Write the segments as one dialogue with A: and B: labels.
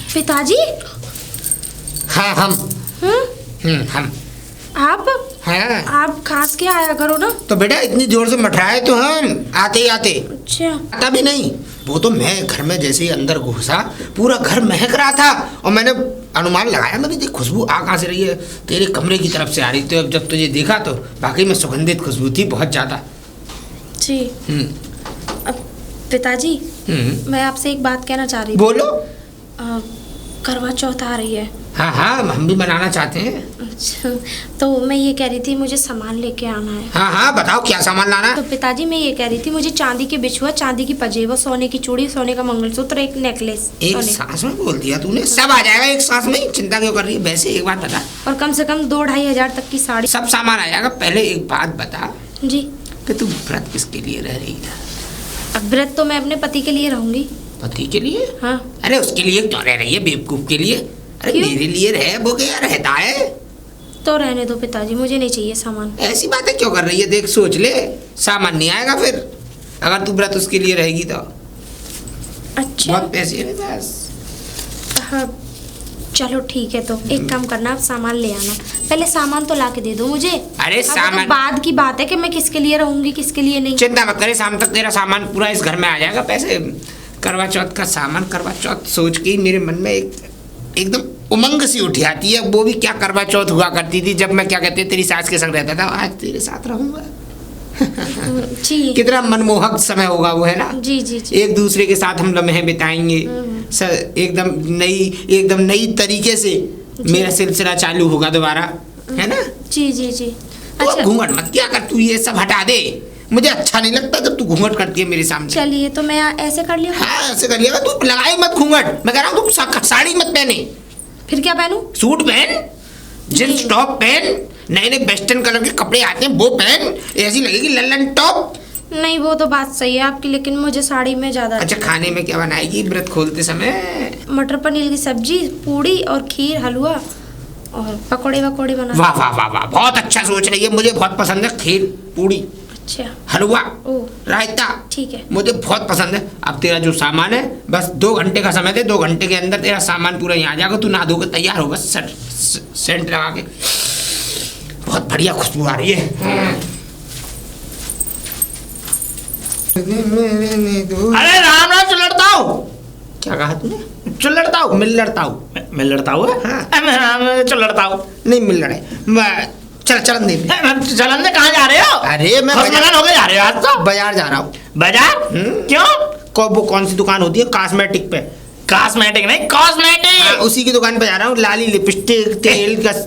A: पिताजी।
B: हाँ हम। हम।
A: आप?
B: हाँ।
A: आप खास के आया करो ना।
B: तो बेटा इतनी जोर से मठराए तो हम आते ही आते।
A: अच्छा।
B: आता भी नहीं, वो तो मैं घर में जैसे ही अंदर घुसा पूरा घर महक रहा था और मैंने अनुमान लगाया, मैंने देखी खुशबू आ कहाँ से रही है, तेरे कमरे की तरफ से आ रही। तो अब जब तुझे देखा तो वाकई में सुगंधित खुशबू थी, बहुत ज्यादा।
A: जी। पिताजी, मैं आपसे एक बात कहना चाह रही थी।
B: बोलो।
A: करवा चौथ आ रही है।
B: हाँ हाँ, हम भी मनाना चाहते हैं।
A: अच्छा, तो मैं ये कह रही थी मुझे सामान लेके आना है।
B: हाँ हाँ बताओ क्या सामान लाना।
A: तो पिताजी मैं ये कह रही थी मुझे चांदी के बिछुआ, चांदी की पजेब, सोने की चूड़ी, सोने का मंगलसूत्र, एक नेकलेस।
B: एक सांस में बोल दिया तूने, सब आ जाएगा एक सांस में, चिंता क्यों कर रही है। वैसे एक बात बता,
A: और कम से कम 2-2.5 हजार तक की साड़ी।
B: सब सामान आ जाएगा। पहले एक बात बता
A: जी,
B: कि तू व्रत किसके लिए रह रही है।
A: अब व्रत तो मैं अपने पति के लिए रहूंगी।
B: पति के लिए?
A: हाँ।
B: अरे उसके लिए क्यों रह रही है, बेवकूफ के लिए। अरे
A: क्यों?
B: मेरे लिए रहे, वो क्या रहता है।
A: तो रहने दो पिताजी, मुझे नहीं चाहिए सामान।
B: ऐसी बातें क्यों कर रही है, देख सोच ले, सामान नहीं आएगा फिर अगर तू व्रत उसके लिए रहेगी तो।
A: अच्छा।
B: बहुत पैसे है बस।
A: हाँ चलो ठीक है, तो एक काम करना, आप सामान ले आना। पहले सामान तो ला के दे दो मुझे।
B: अरे सामान
A: तो बाद की बात है कि मैं किसके लिए रहूंगी किसके लिए नहीं।
B: चिंता मत करे, शाम तक तेरा सामान पूरा इस घर में आ जाएगा। पैसे करवा चौथ का सामान, करवा चौथ सोच के ही मेरे मन में एकदम उमंग सी उठी आती है। वो भी क्या करवा चौथ हुआ करती थी जब मैं क्या कहते तेरी सास के संग रहता था, आज तेरे साथ रहूंगा।
A: जी।
B: कितना मनमोहक समय होगा वो, है ना।
A: जी जी जी।
B: एक दूसरे के साथ हम लम्हे बिताएंगे, एकदम नई तरीके से मेरा सिलसिला चालू होगा दोबारा, है ना।
A: जी जी जी।
B: अच्छा घूंघट मत क्या कर, तू ये सब हटा दे, मुझे अच्छा नहीं लगता जब तू घूंघट करती है मेरे सामने।
A: चलिए तो मैं ऐसे कर लिया।
B: हाँ ऐसे कर लिया, तू लगाई मत घूंघट। मैं कह रहा हूँ तू साड़ी मत पहने,
A: फिर क्या पहनूं?
B: सूट पहन, जींस टॉप पहन, नए नए वेस्टर्न कलर के कपड़े आते हैं वो पहन, ऐसी लगेगी लल्लन टॉप।
A: नहीं वो तो बात सही है आपकी, लेकिन मुझे साड़ी में ज्यादा।
B: अच्छा खाने में क्या बनाएगी व्रत खोलते समय?
A: मटर पनीर की सब्जी, पूड़ी और खीर, हलवा और पकोड़े वकोड़े बना।
B: वाह वाह वाह वाह, बहुत अच्छा सोच रही है, मुझे बहुत पसंद है खीर, पूड़ी,
A: अच्छा
B: हलवा,
A: ओह
B: रायता।
A: ठीक है,
B: मुझे बहुत पसंद है। अब तेरा जो सामान है बस 2 घंटे का समय दे, 2 घंटे के अंदर तेरा सामान पूरा यहाँ आ जाएगा। तू नहा धो के तैयार हो, बस सेंट लगा के। बहुत बढ़िया खुशबू आ रही है।
C: अरे राम राम चुलड़ताऊ।
B: क्या कहा तूने? चुलड़ताऊ? मिल लड़ताऊ?
C: मैं लड़ताऊ है?
B: हाँ।
C: चुलड़ताऊ
B: नहीं मिल लड़े। चल चलन दे।
C: चलन दे कहाँ जा रहे हो?
B: अरे मैं
C: बाजार हो गए जा रहे हो आज तो?
B: बाजार जा रहा हूँ।
C: बाजार? क्यों?
B: वो कौन सी दुकान होती है कॉस्मेटिक पे?
C: कॉस्मेटिक नहीं, कॉस्मेटिक।
B: उसी की दुकान पे जा रहा हूँ। लाली, लिपस्टिक,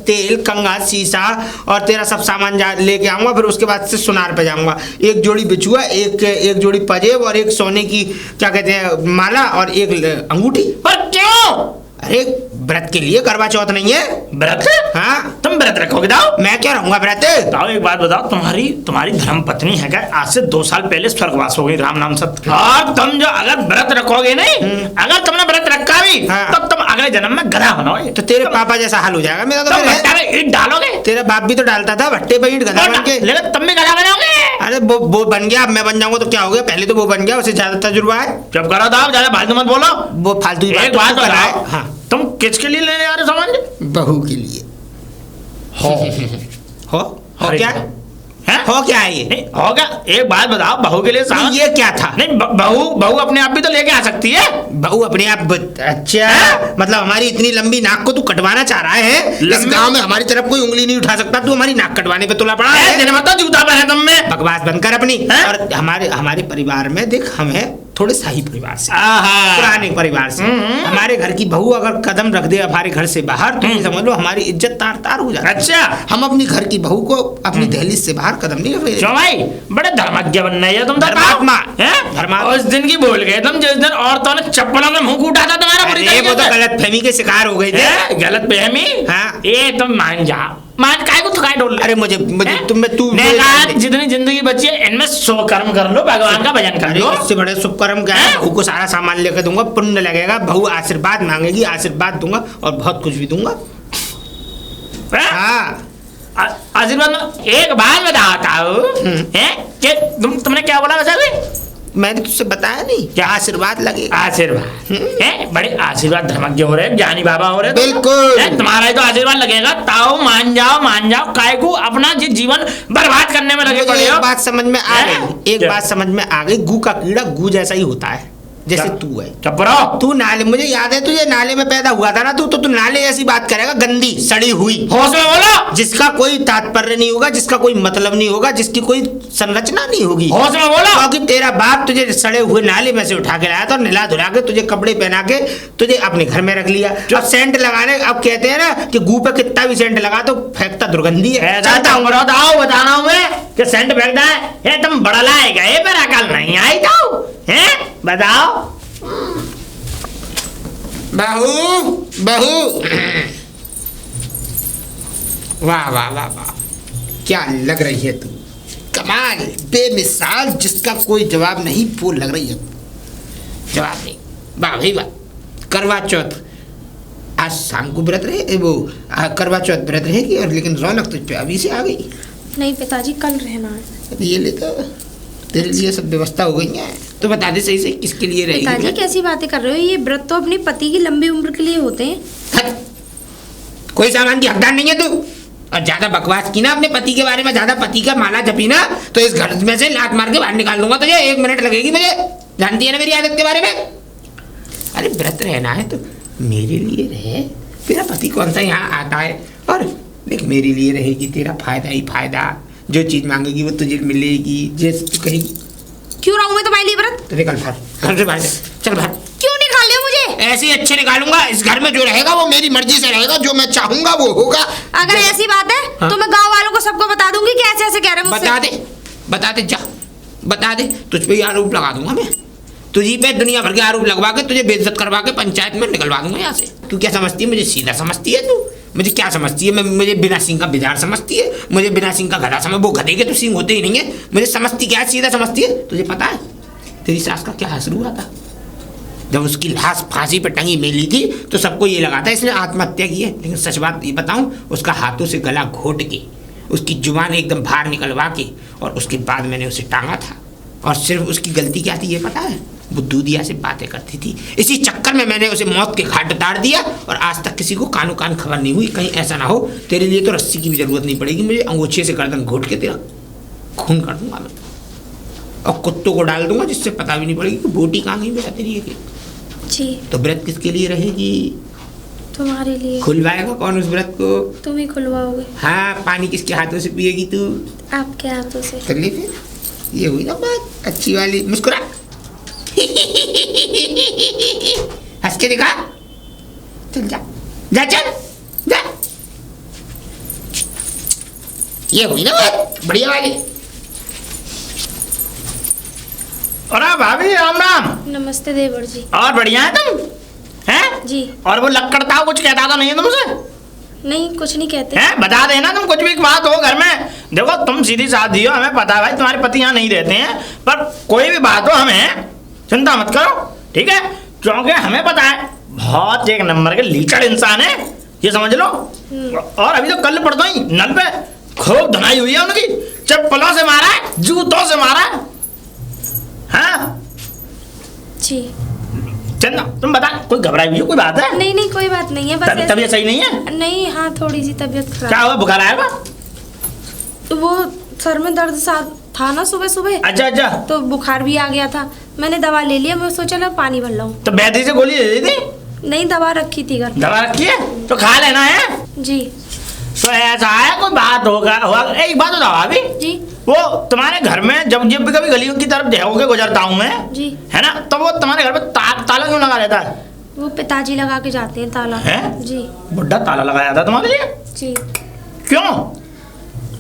B: तेल, कंघा, शीशा और तेरा सब सामान लेके आऊंगा। फिर उसके बाद से सुनार पे जाऊंगा। एक जोड़ी बिछुआ, एक जोड़ी पजेब और एक सोने की क्या कहते हैं माला और एक अंगूठी।
C: पर क्यों?
B: अरे व्रत के लिए, करवा चौथ नहीं है।
C: व्रत?
B: हाँ
C: तुम व्रत रखोगे? दाओ
B: मैं क्या रहूंगा व्रत।
C: दाओ एक बात बताओ, तुम्हारी धर्म पत्नी है क्या? आज से 2 साल पहले स्वर्गवास हो गई, राम नाम सत्य। और तुम जो अगर व्रत रखोगे नहीं, अगर तुमने व्रत रखा भी तब तुम अगले जन्म में गधा बनोगे।
B: तो तेरे पापा जैसा हाल हो जाएगा मेरा। तो
C: भट्टा में ईंट डालोगे।
B: तेरा बाप भी तो डालता था भट्टे पे ईंट, गधा बन के।
C: लेकिन तुम भी गधा बनोगे।
B: अरे वो बन गया, अब मैं बन जाऊंगा तो क्या हो गया? पहले तो वो बन गया, उसे ज्यादा तजुर्बा है।
C: जब करो दाओ, ज्यादा फालतू मत बोलो।
B: वो फालतू की
C: एक बात बताओ,
B: हाँ
C: तुम किसके लिए लेने आ रहे हो सामान?
B: बहू के लिए। हो क्या
C: है?
B: हो क्या है ये?
C: होगा। एक बात बताओ, बहू के लिए सामान
B: ये क्या था?
C: नहीं बहू अपने आप भी तो लेके आ सकती है।
B: बहू अपने आप? अच्छा मतलब हमारी इतनी लंबी नाक को तू कटवाना चाह रहा है? इस गांव में हमारी तरफ कोई उंगली नहीं उठा सकता, तू हमारी नाक कटवाने पे तुला पड़ा है।
C: मतलब जूता पहने तुम में।
B: बकवास बंद कर अपनी। और हमारे परिवार में देख, हम है थोड़े शाही परिवार से, पुराने परिवार से। हमारे घर की बहू अगर कदम रख दे हमारे घर से बाहर तो ये समझ लो हमारी इज्जत तार तार हो जाती है।
C: अच्छा
B: हम अपनी घर की बहू को अपनी दहलीज से बाहर कदम नहीं रखेंगे।
C: क्यों भाई? बड़े धर्मज्ञ बनना है तुम।
B: धर्मात्मा है। धर्मात्मा
C: उस दिन की भूल गए तुम जिस दिन औरतों ने चप्पलों में मुंह कूटा था तुम्हारा।
B: वो तो गलत फहमी के शिकार हो गए थे।
C: गलत फहमी?
B: हाँ।
C: ये तुम मान जाओ, मान काय को थकाई डोल।
B: अरे मुझे तू
C: जितनी जिंदगी बची है इनमें शुभ कर्म कर लो, भगवान का भजन कर लो।
B: इससे बड़े शुभ कर्म क्या है? बहू को सारा सामान लेकर दूंगा, पुण्य लगेगा, बहू आशीर्वाद मांगेगी, आशीर्वाद दूंगा और बहुत कुछ भी दूंगा।
C: हाँ आशीर्वाद एक बात बताओ हैं कि तुमने क्या बोला वैसे भी?
B: मैंने तुझसे बताया नहीं क्या आशीर्वाद लगे?
C: आशीर्वाद हैं, बड़े आशीर्वाद धर्मज्ञ हो रहे, ज्ञानी बाबा हो रहे।
B: बिल्कुल
C: तुम्हारा ही तो आशीर्वाद लगेगा। ताओ मान जाओ, काय को अपना जीवन बर्बाद करने में लगे पड़े हो।
B: एक बात समझ में आ गई, एक बात समझ में आ गई। गू का कीड़ा गू जैसा ही होता है, जैसे तू है।
C: चुप रहो।
B: तू नाले, मुझे याद है तुझे नाले में पैदा हुआ था ना तू, तो तू नाले ऐसी बात करेगा, गंदी सड़ी हुई।
C: होश में बोलो।
B: जिसका कोई तात्पर्य नहीं होगा, जिसका कोई मतलब नहीं होगा, जिसकी कोई संरचना नहीं होगी।
C: होश में बोलो।
B: क्योंकि तेरा बाप तुझे सड़े हुए नाले में से उठा के लाया था, निला धुला के तुझे कपड़े पहना के तुझे अपने घर में रख लिया। अब सेंट लगाने, अब कहते हैं ना कि गू पे कितना भी सेंट लगा तो फेंकता दुर्गंधी है।
C: बताना मैं कि सेंट फेंकता है। तुम बड़ा लाएगा ये मेरा कल नहीं आई तो हैं, बताओ।
B: बहू वाह वाह वाह वाह, क्या लग रही है तू, कमाल, बेमिसाल, जिसका कोई जवाब नहीं, वो लग रही है। जवाब नहीं, वाह भाई वाह। करवा चौथ आज शाम को व्रत रहे, वो करवा चौथ व्रत रहेगी, और लेकिन रौनक तुझ पे अभी से आ गई।
A: नहीं पिताजी, कल रहना है।
B: ये ले तो तेरे लिए सब व्यवस्था हो गई है। तो बता दे सही से किसके लिए रहेगी?
A: पिताजी कैसी बातें कर रहे हो? ये व्रत तो अपने पति की लंबी उम्र के लिए होते हैं।
B: कोई सामान की हकदार नहीं है तू। और ज्यादा बकवास की ना अपने पति के बारे में, ज्यादा पति का माला जपी ना तो इस घर में से लात मार के बाहर निकाल दूंगा तुझे। 1 मिनट लगेगी मुझे, जानती है ना मेरी आदत के बारे में। अरे व्रत रहना है तो मेरे लिए रहे, तेरा पति कौन सा यहाँ आता है। और देख, मेरे लिए रहेगी, तेरा फायदा ही फायदा। जो चीज मांगेगी वो तुझे मिलेगी, जैसे तू कहेगी।
A: क्यों रहूं मैं तुम्हारे लिए व्रत?
B: तो निकल बाहर, घर से बाहर चल बाहर।
A: क्यों निकाल लिया मुझे?
B: ऐसे ही अच्छे निकालूंगा। इस घर में जो रहेगा वो मेरी मर्जी से रहेगा, जो मैं चाहूंगा वो होगा।
A: अगर ऐसी बात है
B: हाँ? तो
A: मैं गांव वालों को सबको बता दूंगी कि ऐसे ऐसे कह रहे हैं मुझसे।
B: बता दे जा, बता दे। तुझ पे ही आरोप लगा दूंगा मैं, तुझी पे दुनिया भर के आरोप लगवा के तुझे बेइज्जत करवा के पंचायत में निकलवा दूंगा यहाँ से। तू क्या समझती है मुझे? सीधा समझती है तू? मुझे क्या समझती है? मुझे बिना सिंह का बिजार समझती है? मुझे बिना सिंह का गधा समझ? वो गधे के तो सिंह होते ही नहीं है। मुझे समझती क्या है? सीधा समझती है। तुझे पता है तेरी सास का क्या हासिल हुआ था? जब उसकी लाश फांसी पर टंगी मिली थी तो सबको ये लगा था इसने आत्महत्या की है। लेकिन सच बात ये बताऊं, उसका हाथों से गला घोट के, उसकी जुबान एकदम बाहर निकलवा के, और उसके बाद मैंने उसे टांगा था। और सिर्फ उसकी गलती क्या थी ये पता है? वो दूधिया से बातें करती थी। इसी चक्कर में मैंने उसे मौत के घाट उतार दिया, और आज तक किसी को कानो कान खबर नहीं हुई। कहीं ऐसा ना हो तेरे लिए तो रस्सी की भी जरूरत नहीं पड़ेगी, मुझे अंगूछे से गर्दन घोट के तेरा खून कर दूंगा मैं, और कुत्तों को डाल दूंगा जिससे पता भी नहीं पड़ेगी कि बोटी कहाँ गई बेटा तेरी है।
A: जी।
B: तो व्रत किसके लिए रहेगी?
A: तुम्हारे लिए।
B: खुलवाएगा कौन उस व्रत को?
A: तुम ही खुलवाओगे।
B: हाँ, पानी किसके हाथों से पिएगी तू?
A: आपके हाथों से।
B: कर ली फिर, ये हुई ना बात अच्छी वाली। मुस्कुरा, हंस के दिखा। चल जा जा, चल जा। ये हुई ना बात बढ़िया वाली।
C: अरे भाभी राम राम।
A: नमस्ते देवर जी।
C: और बढ़िया है तुम? हैं
A: जी।
C: और वो लक्कड़ता कुछ कहता तो नहीं है तुमसे?
A: नहीं, कुछ नहीं कहते।
C: हैं, बता देना तुम कुछ भी बात हो घर में। देखो तुम सीधी साधी हो, हमें पता है भाई तुम्हारे पति यहाँ नहीं रहते हैं, पर कोई भी बात हो हमें चिंता मत करो, ठीक है? क्योंकि हमें पता है बहुत एक नंबर के लीचड़ इंसान है, ये समझ लो। और अभी तो कल परसों ही नल पे खूब धुनाई हुई है उनकी, चप्पलों से मारा है, जूतों से मारा है। हाँ
A: जी।
C: चंदा तुम बता, कोई घबराई हुई है, कोई बात है?
A: नहीं नहीं, कोई बात नहीं है, बस
C: तबीयत सही नहीं है?
A: नहीं, हाँ थोड़ी सी तबीयत खराब।
C: क्या हुआ, बुखार आया?
A: वो सर में दर्द सा था ना सुबह सुबह।
C: अच्छा अच्छा।
A: तो बुखार भी आ गया था, मैंने दवा ले लिया। मैं सोचा ना पानी भर लाऊं।
C: तो वैद्य से गोली दे दी थी?
A: नहीं, दवा रखी थी घर।
C: दवा रखी है तो खा लेना है।
A: जी।
C: तो ऐसा है, कोई बात होगा एक बात बताओ अभी
A: जी।
C: वो तुम्हारे घर में जब जब कभी गलियों की तरफ होके गुजरता हूँ मैं,
A: जी,
C: है ना, तो वो तुम्हारे घर में ताला क्यों लगा रहता है?
A: वो पिताजी लगा के जाते हैं ताला।
C: है?
A: जी।
C: बुढ़ा ताला लगाया था तुम्हारे लिए?
A: जी।
C: क्यों?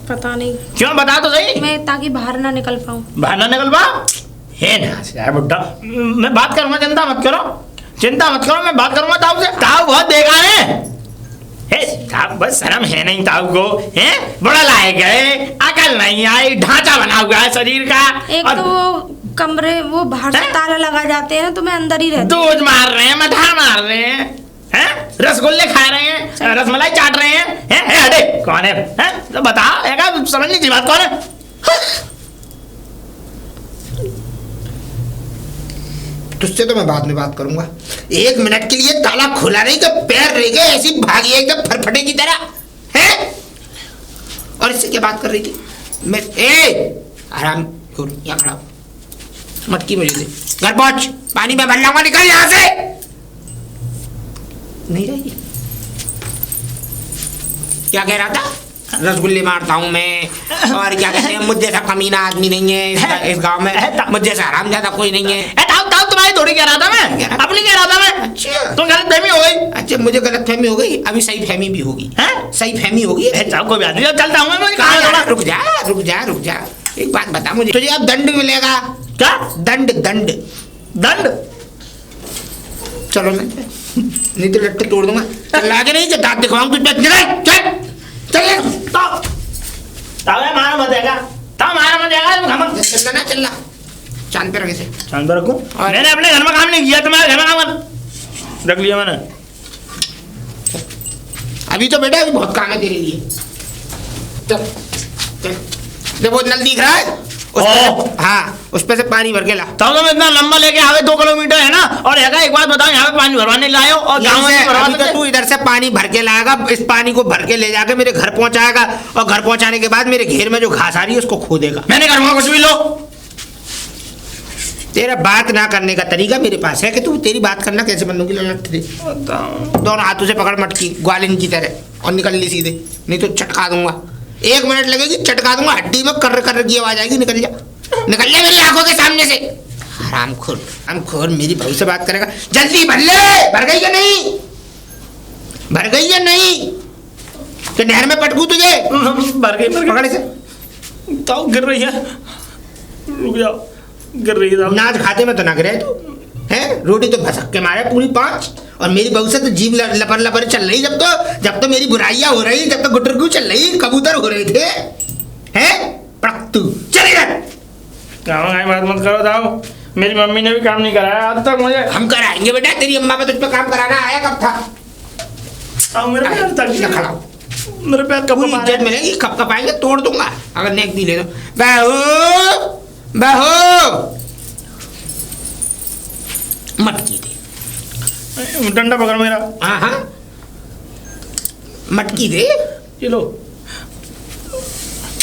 A: पता नहीं
C: क्यों, बता तो सही।
A: मैं ताकि बाहर ना निकल पाऊँ।
C: बाहर ना निकल पाओ? है ना बुढ़ा। मैं बात करूंगा, चिंता मत करो, चिंता मत करो, मैं बात करूंगा ताऊ से। ताऊ बहुत बेकार है, ताऊ बस शर्म है नहीं ताऊ को, है बड़ा लाए गए, अकल नहीं आई, ढांचा बना हुआ है शरीर का।
A: एक तो वो कमरे वो बाहर से ताला लगा जाते हैं ना, तो मैं अंदर ही रहती हूँ।
C: दूध मार रहे हैं, मठा मार रहे हैं, हैं? रसगुल्ले खा रहे हैं, रसमलाई चाट रहे हैं, हटे कौन है? हैं? तो बता, समझ नहीं बात कौन है?
B: तुझसे तो मैं बाद में बात करूंगा। 1 मिनट के लिए ताला खुला नहीं तो पैर रह गए ऐसी भागी एकदम फरफटे की तरह है। और इससे क्या बात कर रही थी? मैं आराम यहाँ खड़ा हो, मटकी मुझे दे, घर पहुंच, पानी में भर लाऊंगा, निकल यहाँ से। नहीं रहेगी। क्या कह रहा था? रसगुल्ले मारता हूँ मैं, और क्या कहते हैं, मुझे सा कमीना आदमी नहीं है इस गांव में, मुझे सा हराम ज्यादा कोई नहीं है।
C: तुम्हारी थोड़ी कह रहा था मैं, अपनी कह रहा था मैं।
B: अच्छा,
C: तो गलतफहमी हो गई।
B: अच्छा, मुझे गलतफहमी हो गई, अभी सही फहमी भी होगी। सही फहमी होगी।
C: कोई बात नहीं, चलता हूँ मैं।
B: कहाँ? रुक जा रुक जा रुक जा, एक बात बता मुझे, तुझे अब दंड मिलेगा।
C: क्या
B: दंड? दंड
C: दंड?
B: चलो मैं नहीं तो लट्टे तोड़ दूंगा। चल आगे नहीं, दांत दिखवाऊं तुझ पे। चल चल
C: मारा मत आएगा, मारा मत आएगा।
B: चलना ना, चलना चांद पे रखे से।
C: चांद पे रखूं? मैंने अपने घर में काम नहीं किया, तुम्हारे घर में काम रख लिया मैंने।
B: अभी तो बेटा, अभी बहुत काम है तेरे लिए। चल चल, देखो नल दिख रहा है हाँ, उस पे से पानी भर के ला।
C: तो तुम इतना लंबा लेके आवे 2 किलोमीटर है ना, और एक बात बताओ, यहाँ पे पानी भरवाने लाए हो और गाँव में भरवा
B: तो तू इधर से पानी भर के लाएगा, इस पानी को भर के ले जाके मेरे घर पहुंचाएगा, और घर पहुंचाने के बाद मेरे घेर में जो घास आ रही है उसको खो देगा।
C: मैंने करूँगा कुछ भी। लो,
B: तेरा बात ना करने का तरीका मेरे पास है कि तू तेरी बात करना कैसे बंदों की ललट दे। दोनों हाथों से पकड़ मटकी ग्वालिन की तरह और निकल ली सीधे, नहीं तो चटका दूंगा। 1 मिनट लगेगी, चटका दूंगा, हड्डी में कर्र कर्र की आवाज आएगी। निकल जा, निकल जा मेरी आंखों के सामने से। हरामखोर मेरी बहू से बात करेगा। जल्दी भर ले। भर गई या नहीं? भर गई या नहीं? तो नहर में पटकू तुझे?
C: भर गई।
B: पकड़ से।
C: तो गिर रही है, रुक जाओ, गिर रही है।
B: नाच खाते में तो ना गिरे तू है। रोटी तो भसक के मारे पूरी 5, और मेरी बहू से तो जीभ लपर लपर चल रही। जब तो मेरी बुराइयां हो रही, जब तो गुटरगू चल रही, कबूतर हो रहे थे हैं। पड़क तू चल इधर।
C: बात मत करो दाऊ, मेरी मम्मी ने भी काम नहीं कराया आज तक मुझे।
B: हम कराएंगे बेटा, तेरी अम्मा पे तुझ पे काम कराना आया कब था?
C: मेरे पैर तक
B: खड़ा,
C: मेरे पैर कब
B: इज्जत मिलेगी, कब कब आएंगे, तोड़ दूंगा अगर नेक भी ले दो। बहू बहू मटकी दे।
C: डंडा पकड़ मेरा।
B: हाँ, मटकी दे।
C: ये लो,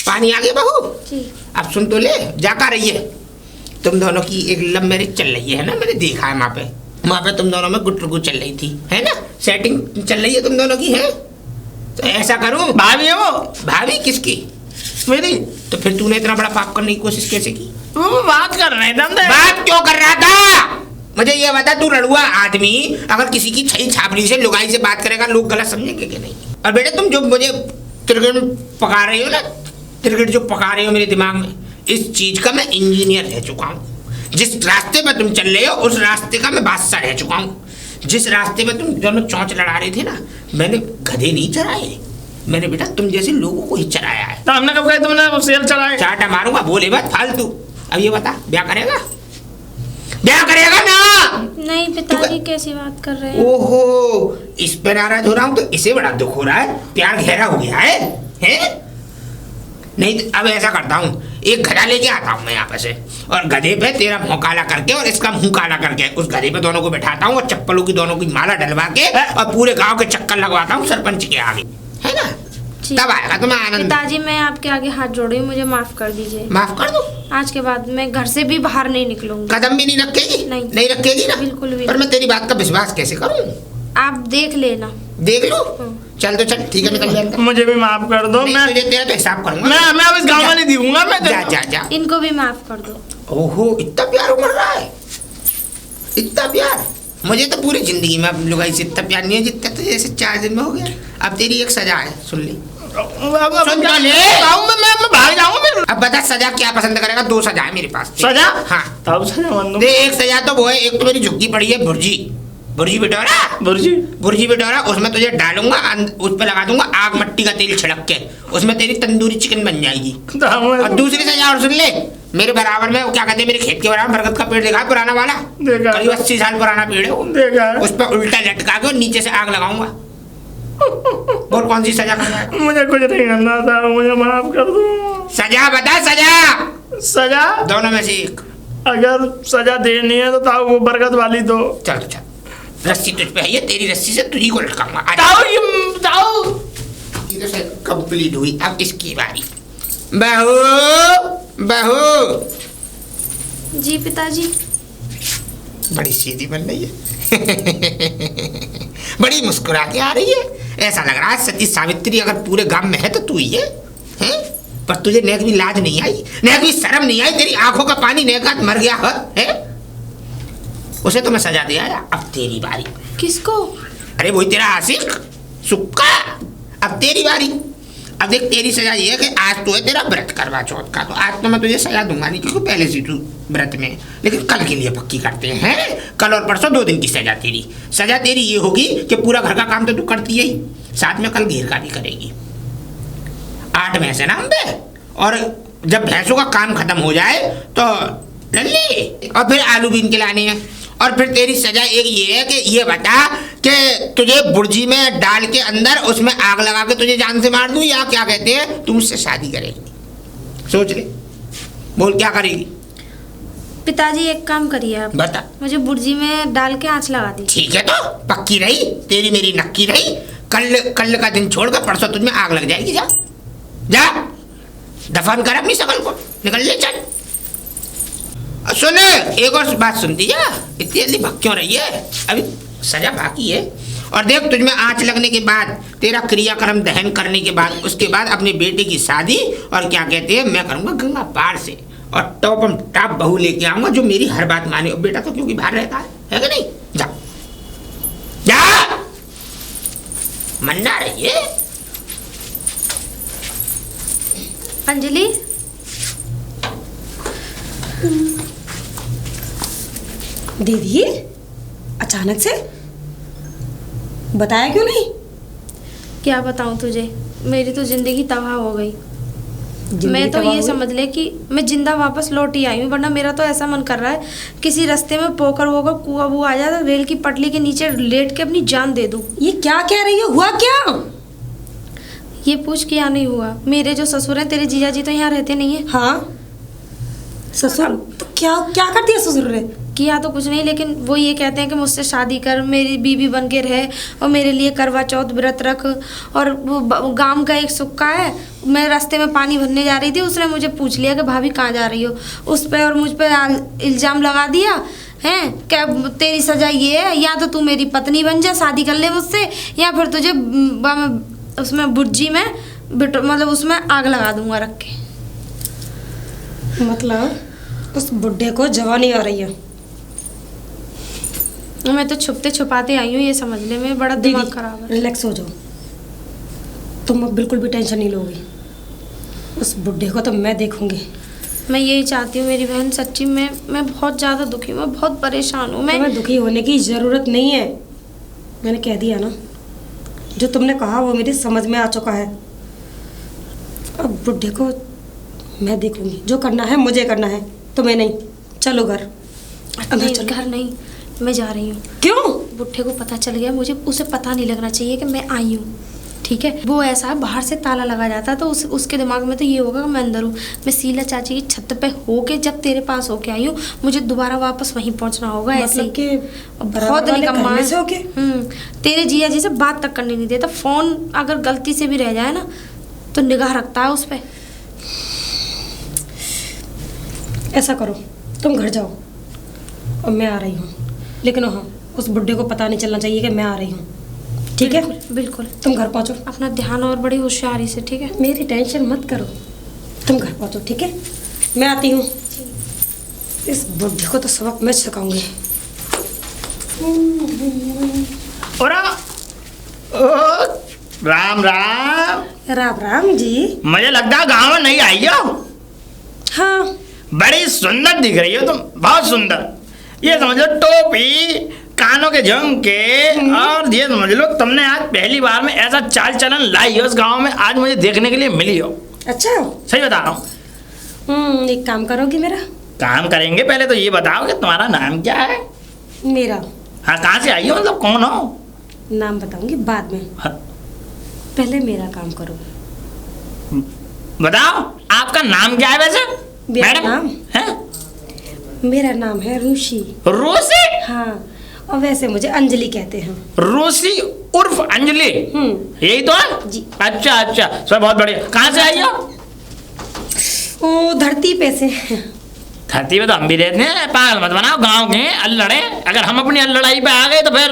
B: पानी आ गया बहू।
A: जी।
B: अब सुन तो ले, जाका रही है। तुम दोनों की एक लव मैरिज चल रही है ना, मैंने देखा है वहाँ पे तुम दोनों में गुटरगु चल रही थी, है ना? सेटिंग चल रही है तुम दोनों की, है? तो ऐसा करूं,
C: भाभी है वो।
B: भाभी किसकी?
C: मेरी।
B: तो फिर तूने इतना बड़ा पाप करने की कोशिश कैसे की?
C: वो बात कर रहे थे।
B: बात क्यों कर रहा था? मुझे ये बता, तू लड़ुआ आदमी अगर किसी की छई छापड़ी से लुगाई से बात करेगा, लोग गलत समझेंगे कि नहीं? और बेटे तुम जो मुझे तिरगड़ पका रही हो ना, तिरगड़ जो पका रही हो मेरे दिमाग में, इस चीज का मैं इंजीनियर रह चुका हूँ। जिस रास्ते में तुम चल रहे हो उस रास्ते का मैं बादशाह रह चुका हूँ। जिस रास्ते में तुम दोनों चौंच लड़ा रहे थे ना, मैंने गधे नहीं चराए, मैंने बेटा तुम जैसे लोगों को ही चराया है।
C: तो हमने कब कहा तुमने सेल चलाए?
B: चाटा मारूंगा, बोले बात फालतू। अब ये बता, ब्याह करेगा? ब्याह करेगा ना?
A: नहीं पिताजी, कैसी बात कर रहे हैं?
B: ओहो, इस पे नाराज हो रहा हूँ तो इसे बड़ा दुख हो रहा है। प्यार गहरा हो गया है, हैं? नहीं अब ऐसा करता हूँ, एक गधा लेके आता हूँ मैं यहाँ पे से, और गधे पे तेरा मुँह काला करके और इसका मुँह काला करके उस गधे पे दोनों को बैठाता हूँ, और चप्पलों की दोनों की माला डलवा के और पूरे गांव के चक्कर लगवाता हूँ सरपंच के आगे, है ना? तब आएगा तुम्हें आनंद।
A: पिताजी मैं आपके आगे हाथ जोड़ रही हूँ, मुझे माफ कर दीजिए।
B: माफ कर दो?
A: आज के बाद मैं घर से भी बाहर नहीं निकलूंगी।
B: कदम भी नहीं रखेगी?
A: नहीं
B: रखेगी ना?
A: बिल्कुल भी।
B: पर मैं तेरी बात का विश्वास कैसे करूँ?
A: आप देख लेना।
B: देख लो। चल तो चल, ठीक है, निकल जा।
C: मुझे भी माफ कर दो। मैं
B: तुझे तेरा तो हिसाब करूंगा।
C: मैं अब इस गांव में नहीं दिखूंगा। मैं
B: जा जा जा।
A: इनको भी माफ कर दो।
B: ओहो, इतना प्यार उमड़ रहा है, इतना प्यार। मुझे तो पूरी जिंदगी में अब लुगाई से इतना प्यार नहीं है जितना तो जैसे 4 दिन में हो गया। अब तेरी एक सजा है, सुन ले।
C: सुन तो ले। मैं भाग जाऊंगा।
B: अब बता सजा क्या पसंद करेगा? 2 सजा है मेरे पास।
C: सजा?
B: हाँ
C: तब सजा
B: दे। एक सजा तो वो है, एक तो मेरी झुग्गी पड़ी है भुर्जी, बुर्जी बिटोरा,
C: बुर्जी
B: बुर्जी बिटोरा, उसमें तुझे डालूंगा, उस पे लगा दूंगा आग मट्टी का तेल छिड़क के, उसमें तेरी तंदूरी चिकन बन जाएगी। और दूसरी सजा और सुन ले, मेरे बराबर में वो क्या कहते हैं, मेरे खेत के बराबर बरगद का पेड़ देखा पुराना वाला,
C: देखा।
B: करीब 80 साल पुराना पेड़ है वो,
C: देखा।
B: उस पर उल्टा लटका के और नीचे से आग लगाऊंगा। और कौन सी सजा करना है?
C: मुझे कुछ नहीं करना था, मुझे माफ कर दो।
B: सजा बता, सजा
C: सजा
B: दोनों में से एक।
C: अगर सजा देनी है तो ताऊ वो बरगद वाली दो।
B: चल चल, रस्सी तुझ पे है, ये तेरी रस्सी से तुझी को लटकाऊंगा।
C: ताऊ ये ताऊ
B: ये तो कंप्लीट हुई, अब इसकी बारी। बहू बहू,
A: जी पिताजी।
B: बड़ी सीधी बन रही है। बड़ी मुस्कुरा के आ रही है, ऐसा लग रहा है सती सावित्री अगर पूरे गांव में है तो तू ही है, हैं? पर तुझे नेक भी लाज नहीं आई, नेक भी शर्म नहीं आई, तेरी आंखों का पानी नेकात मर गया है? उसे तो मैं सजा दिया, अब तेरी बारी।
A: किसको?
B: अरे वही तेरा आशिक सुक्का, अब तेरी बारी। अब देख, तेरी सजा ये है कि आज तो है तेरा व्रत करवा चौथ का, तो आज तो मैं तुझे सजा दूंगा नहीं क्योंकि पहले से तू व्रत में, लेकिन कल के लिए पक्की करते हैं। कल और परसों 2 दिन की सजा तेरी। सजा तेरी ये होगी कि पूरा घर का काम तो तू करती है ही, साथ में कल घेर का भी करेगी। 8 भैंसे ना हम पे, और जब भैंसों का काम खत्म हो जाए तो लल्ली, और फिर आलू बीन के लाने हैं। और फिर तेरी सजा एक ये है कि ये बता कि तुझे बुर्जी में डाल के अंदर उसमें आग लगा के तुझे जान से मार दूं, या क्या कहते हैं तू मुझसे शादी करेगी? सोच ले, बोल क्या करेगी?
A: पिताजी एक काम करिए आप,
B: बता।
A: मुझे बुर्जी में डाल के आँच लगा दी।
B: ठीक है, तो पक्की रही तेरी मेरी नक्की रही। कल का दिन छोड़कर परसों तुझमें आग लग जाएगी। जा जा, दफन कर अपनी शकल को, निकल ले चल। सुन, एक और बात सुनती जा, इतनी जल्दी भग क्यों रही है? अभी सजा बाकी है। और देख, तुझमें आँच लगने के बाद, तेरा क्रियाक्रम दहन करने के बाद, उसके बाद अपने बेटे की शादी, और क्या कहते हैं मैं करूँगा गंगा पार से, और टॉपम टॉप बहू लेके आऊँगा जो मेरी हर बात माने। और बेटा तो क्योंकि बाहर रहता है कि नहीं? जा जा, मन्ना रही है।
A: अंजलि,
D: दीदी अचानक से बताया क्यों नहीं?
A: क्या बताऊं तुझे, मेरी तो जिंदगी तबाह हो गई। मैं तो ये समझ ले कि मैं जिंदा वापस लौट ही आई हूँ, वरना मेरा तो ऐसा मन कर रहा है किसी रास्ते में पोखर होगा, कुआं वुआ आ जाए तो रेल की पटली के नीचे लेट के अपनी जान दे दूँ।
D: ये क्या कह रही हो? हुआ क्या?
A: ये पूछ क्या नहीं हुआ। मेरे जो ससुर हैं, तेरे जीजा जी तो यहाँ रहते नहीं है।
D: हाँ, ससुर तो क्या क्या करती है ससुर ने?
A: किया तो कुछ नहीं, लेकिन वो ये कहते हैं कि मुझसे शादी कर, मेरी बीवी बन के रहे, और मेरे लिए करवा चौथ व्रत रख। और वो गांव का एक सुक्का है, मैं रास्ते में पानी भरने जा रही थी, उसने मुझे पूछ लिया कि भाभी कहाँ जा रही हो, उस पर और मुझ पर इल्ज़ाम लगा दिया है। क्या तेरी सजा ये है, या तो तू मेरी पत्नी बन जा, शादी कर ले मुझसे, या फिर तुझे उसमें बुर्जी में मतलब उसमें आग लगा दूंगा रख के।
D: मतलब उस बुड्ढे को जवानी आ रही है।
A: मैं तो छुपते छुपाते आई हूँ, ये समझ ले। मैं बड़ा दिमाग खराब है।
D: रिलैक्स हो जाओ, तुम अब बिल्कुल भी टेंशन नहीं लोगी। उस बुड्ढे को तो मैं देखूंगी।
A: मैं यही चाहती हूँ मेरी बहन, सच्ची मैं बहुत ज़्यादा दुखी हूँ, मैं बहुत परेशान हूँ।
D: मैं दुखी होने की ज़रूरत नहीं है, मैंने कह दिया ना, जो तुमने कहा वो मेरी समझ में आ चुका है। अब बुड्ढे को मैं देखूंगी, जो करना है मुझे करना है, तुम्हें नहीं। चलो घर।
A: नहीं, घर नहीं, मैं जा रही हूँ।
D: क्यों?
A: बुड्ढे को पता चल गया, मुझे उसे पता नहीं लगना चाहिए कि मैं आई हूँ, ठीक है? वो ऐसा बाहर से ताला लगा जाता तो उसके दिमाग में तो ये होगा कि मैं अंदर हूँ। मैं शीला चाची की छत पे होके जब तेरे पास होके आई हूँ, मुझे दोबारा वापस वहीं पहुँचना होगा। ऐसे ही
D: कि
A: बहुत निकम्मा है।
D: होके
A: तेरे जिया जी से बात तक करने नहीं देता। फ़ोन अगर गलती से भी रह जाए ना तो निगाह रखता है उस पर।
D: ऐसा करो, तुम घर जाओ और मैं आ रही हूँ, लेकिन हाँ, उस बुड्ढे को पता नहीं चलना चाहिए कि मैं आ रही हूँ, ठीक है?
A: बिल्कुल।
D: तुम घर पहुँचो,
A: अपना ध्यान और बड़ी होशियारी से, ठीक है?
D: मेरी टेंशन मत करो, तुम घर पहुँचो, ठीक है? मैं आती हूँ। इस बुड्ढे को तो सबक मैं सिखाऊंगी।
C: राम राम।
D: राम राम जी।
C: मुझे लगता है गाँव में नहीं आई हो।
D: हाँ,
C: बड़ी सुंदर दिख रही हो तुम, बहुत सुंदर। ये समझो टोपी, कानों के झुमके और ये समझ लो तुमने आज पहली बार में ऐसा चाल चलन लाई हो इस गांव में, आज मुझे देखने के लिए मिली हो।
D: अच्छा।
C: सही बता रहा हूँ।
D: एक काम करोगी मेरा?
C: काम करेंगे, पहले तो ये बताओ कि तुम्हारा नाम क्या है?
D: मेरा?
C: हाँ, कहाँ से आई हो, मतलब कौन हो?
D: नाम बताऊंगी बाद में।
C: हाँ।
D: पहले मेरा काम करो।
C: बताओ आपका नाम क्या है वैसे?
D: मेरा नाम
C: है?
D: मेरा नाम है रूसी।
C: रूसी?
D: हाँ, और वैसे मुझे अंजलि कहते हैं।
C: रूसी उर्फ अंजलि? यही तो है
D: जी।
C: अच्छा अच्छा, सब बहुत बढ़िया। कहाँ से आई हो?
D: ओ धरती पे से।
C: धरती पे तो हम भी रहते हैं, पागल मत बनाओ, गांव के अल्लड़े। अगर हम अपनी अल्लड़ाई पे आ गए तो फिर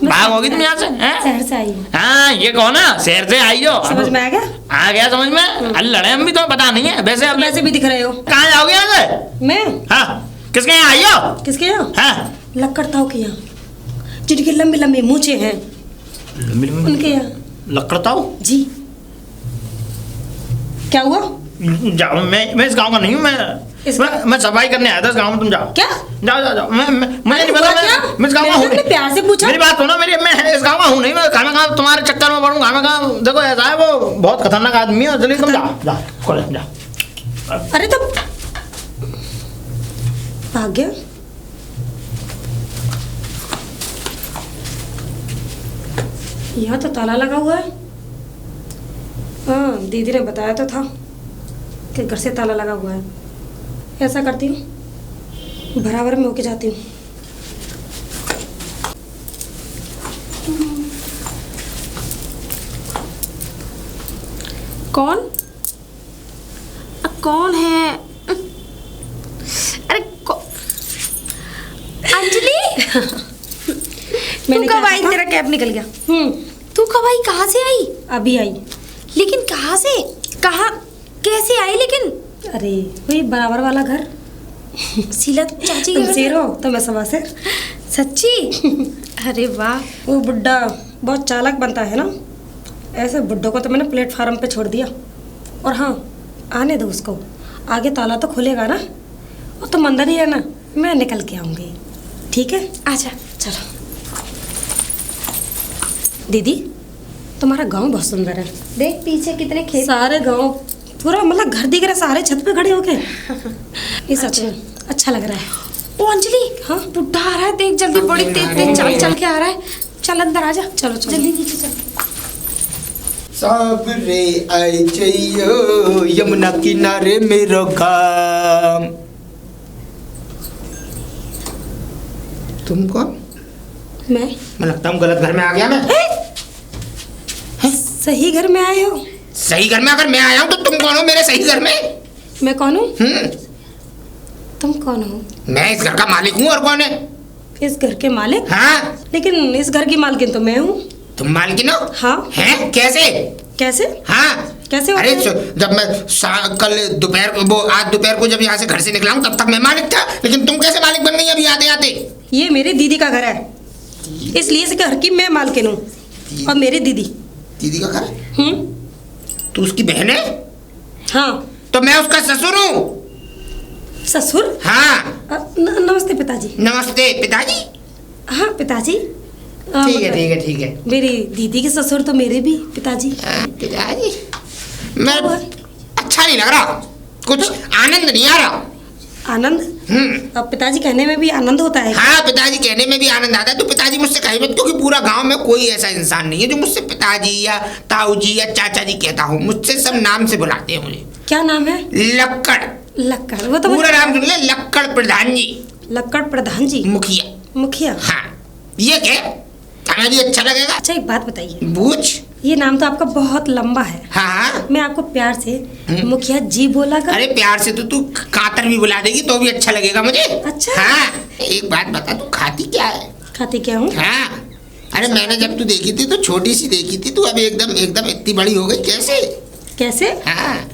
C: भाग होगी तुम यहाँ से?
D: शहर से आई हूँ।
C: हाँ, ये कहो ना शहर से आई हो।
D: समझ में आ गया?
C: आ गया समझ में। अल्लड़े हम भी, तुम्हें पता नहीं है वैसे। अब
D: वैसे भी दिख रहे हो।
C: कहाँ जाओगे यहाँ से?
D: मैं?
C: हाँ, किसके यहाँ आई हो?
D: किसके यहाँ?
C: हाँ,
D: लक्कड़ ताऊ के यहाँ, जिनके लंबे लंबे मूछे हैं, उनके यहाँ।
C: लकड़ताऊ?
D: जी। क्या हुआ?
C: जाओ, मैं इस गांव का नहीं हूँ। मैं सफाई करने आया था इस गांव में। तुम जाओ।
D: क्या?
C: जाओ जाओ, मुझे नहीं पता। मैं इस गांव का हूँ।
D: मैंने प्यार से पूछा।
C: मेरी बात सुनो, मैं इस गांव का हूँ नहीं। मैं कहाँ तुम्हारे चक्कर में पढ़ूँ, कहाँ देखो ऐसा है, वो बहुत खतरनाक आदमी है। चलिए तुम जाओ जाओ।
D: अरे तो भाग गया। यहाँ तो ताला लगा हुआ है। हाँ, दीदी ने बताया तो था कि घर से ताला लगा हुआ है। ऐसा करती हूँ, बराबर में होके जाती हूँ।
A: कौन? कौन है? अरे अंजलि, तू कब आई? तेरा कैब निकल गया। तू कब आई? कहाँ से आई?
D: अभी आई।
A: लेकिन कहाँ से? कहाँ कैसे आई? लेकिन
D: अरे वही बराबर वाला घर।
A: शीला चाची
D: तुम शेर हो तो मैं सवा शेर।
A: सच्ची? अरे वाह।
D: वो बुड्ढा बहुत चालाक बनता है ना, ऐसे बुड्ढों को तो मैंने प्लेटफार्म पे छोड़ दिया। और हाँ, आने दो उसको, आगे ताला तो खुलेगा ना, और तुम अंदर ही रहना, मैं निकल के आऊँगी। ठीक है?
A: आजा।
D: चलो। दीदी, तुम्हारा गांव बहुत सुंदर है।
A: देख पीछे कितने खेत।
D: सारे गांव पूरा मतलब घर दिख रहा है, सारे छत पे खड़े होके। ये सच में अच्छा लग रहा है।
A: ओ अंजलि,
D: हाँ?
A: बुड्ढा आ रहा है, देख जल्दी, बड़ी तेज तेज चाल चल के आ रहा है। चल अंदर आजा।
D: चलो चलो
A: जल्दी नीचे चल।
B: साबरे आई चाहिए यमुना किनारे मेरो काम। तुम कौन?
D: मैं
B: लगता हूँ गलत घर में आ गया मैं।
D: सही घर में आए हो?
B: सही घर में अगर मैं आया हूँ तो तुम कौन हो मेरे सही घर में?
D: मैं कौन हूँ? तुम कौन हो?
B: मैं इस घर का मालिक हूँ। और कौन है?
D: इस घर के मालिक?
B: हाँ।
D: लेकिन इस घर की मालकिन तो मैं हूँ।
B: तुम मालकिन हो?
D: हाँ।
B: हैं? कैसे?
D: कैसे?
B: हाँ।
D: कैसे होता
B: अरे
D: है?
B: जब मैं कल दोपहर वो आज दोपहर को जब यहाँ से घर से निकला हूँ तब तक मैं मालिक था, लेकिन तुम कैसे मालिक बन गई अभी आते आते?
D: ये मेरी दीदी का घर है, इसलिए इस घर की मैं मालकिन हूँ। और मेरी दीदी।
B: दीदी का घर? तू उसकी बहन है?
D: हाँ।
B: तो मैं उसका ससुर हूँ।
D: ससुर?
B: हाँ।
D: नमस्ते पिताजी।
B: नमस्ते पिताजी।
D: हाँ पिताजी।
B: ठीक है ठीक है ठीक है।
D: मेरी दीदी के ससुर तो मेरे भी पिताजी।
B: पिताजी? मैं अच्छा नहीं लग रहा, कुछ आनंद नहीं आ रहा।
D: आनंद? अब पिताजी कहने में भी आनंद होता है।
B: हाँ, पिताजी कहने में भी आनंद आता है। तो पिताजी मुझसे कहे मत, क्योंकि पूरा गांव में कोई ऐसा इंसान नहीं है जो मुझसे पिताजी या ताऊ जी या चाचा जी कहता हूँ। मुझसे सब नाम से बुलाते हैं मुझे।
D: क्या नाम है?
B: लक्कड़।
D: लक्कड़? वो तो
B: पूरा नाम सुन ले, लक्कड़ प्रधान जी।
D: लक्कड़ प्रधान जी?
B: मुखिया।
D: मुखिया?
B: हाँ। ये क्या हमें भी अच्छा लगेगा।
D: अच्छा एक बात बताइए,
B: पूछ।
D: ये नाम तो आपका बहुत लंबा है।
B: हाँ।
D: मैं आपको प्यार से मुखिया जी बोला कर।
B: अरे प्यार से तो तू कातर भी बुला देगी तो भी अच्छा लगेगा मुझे।
D: अच्छा।
B: हाँ। एक बात बता, तू खाती क्या है?
D: खाती क्या हूँ?
B: हाँ। अरे मैंने जब तू देखी थी तो छोटी सी देखी थी, तू अब एकदम एकदम इतनी बड़ी हो गई। कैसे?
D: कैसे?
B: हाँ।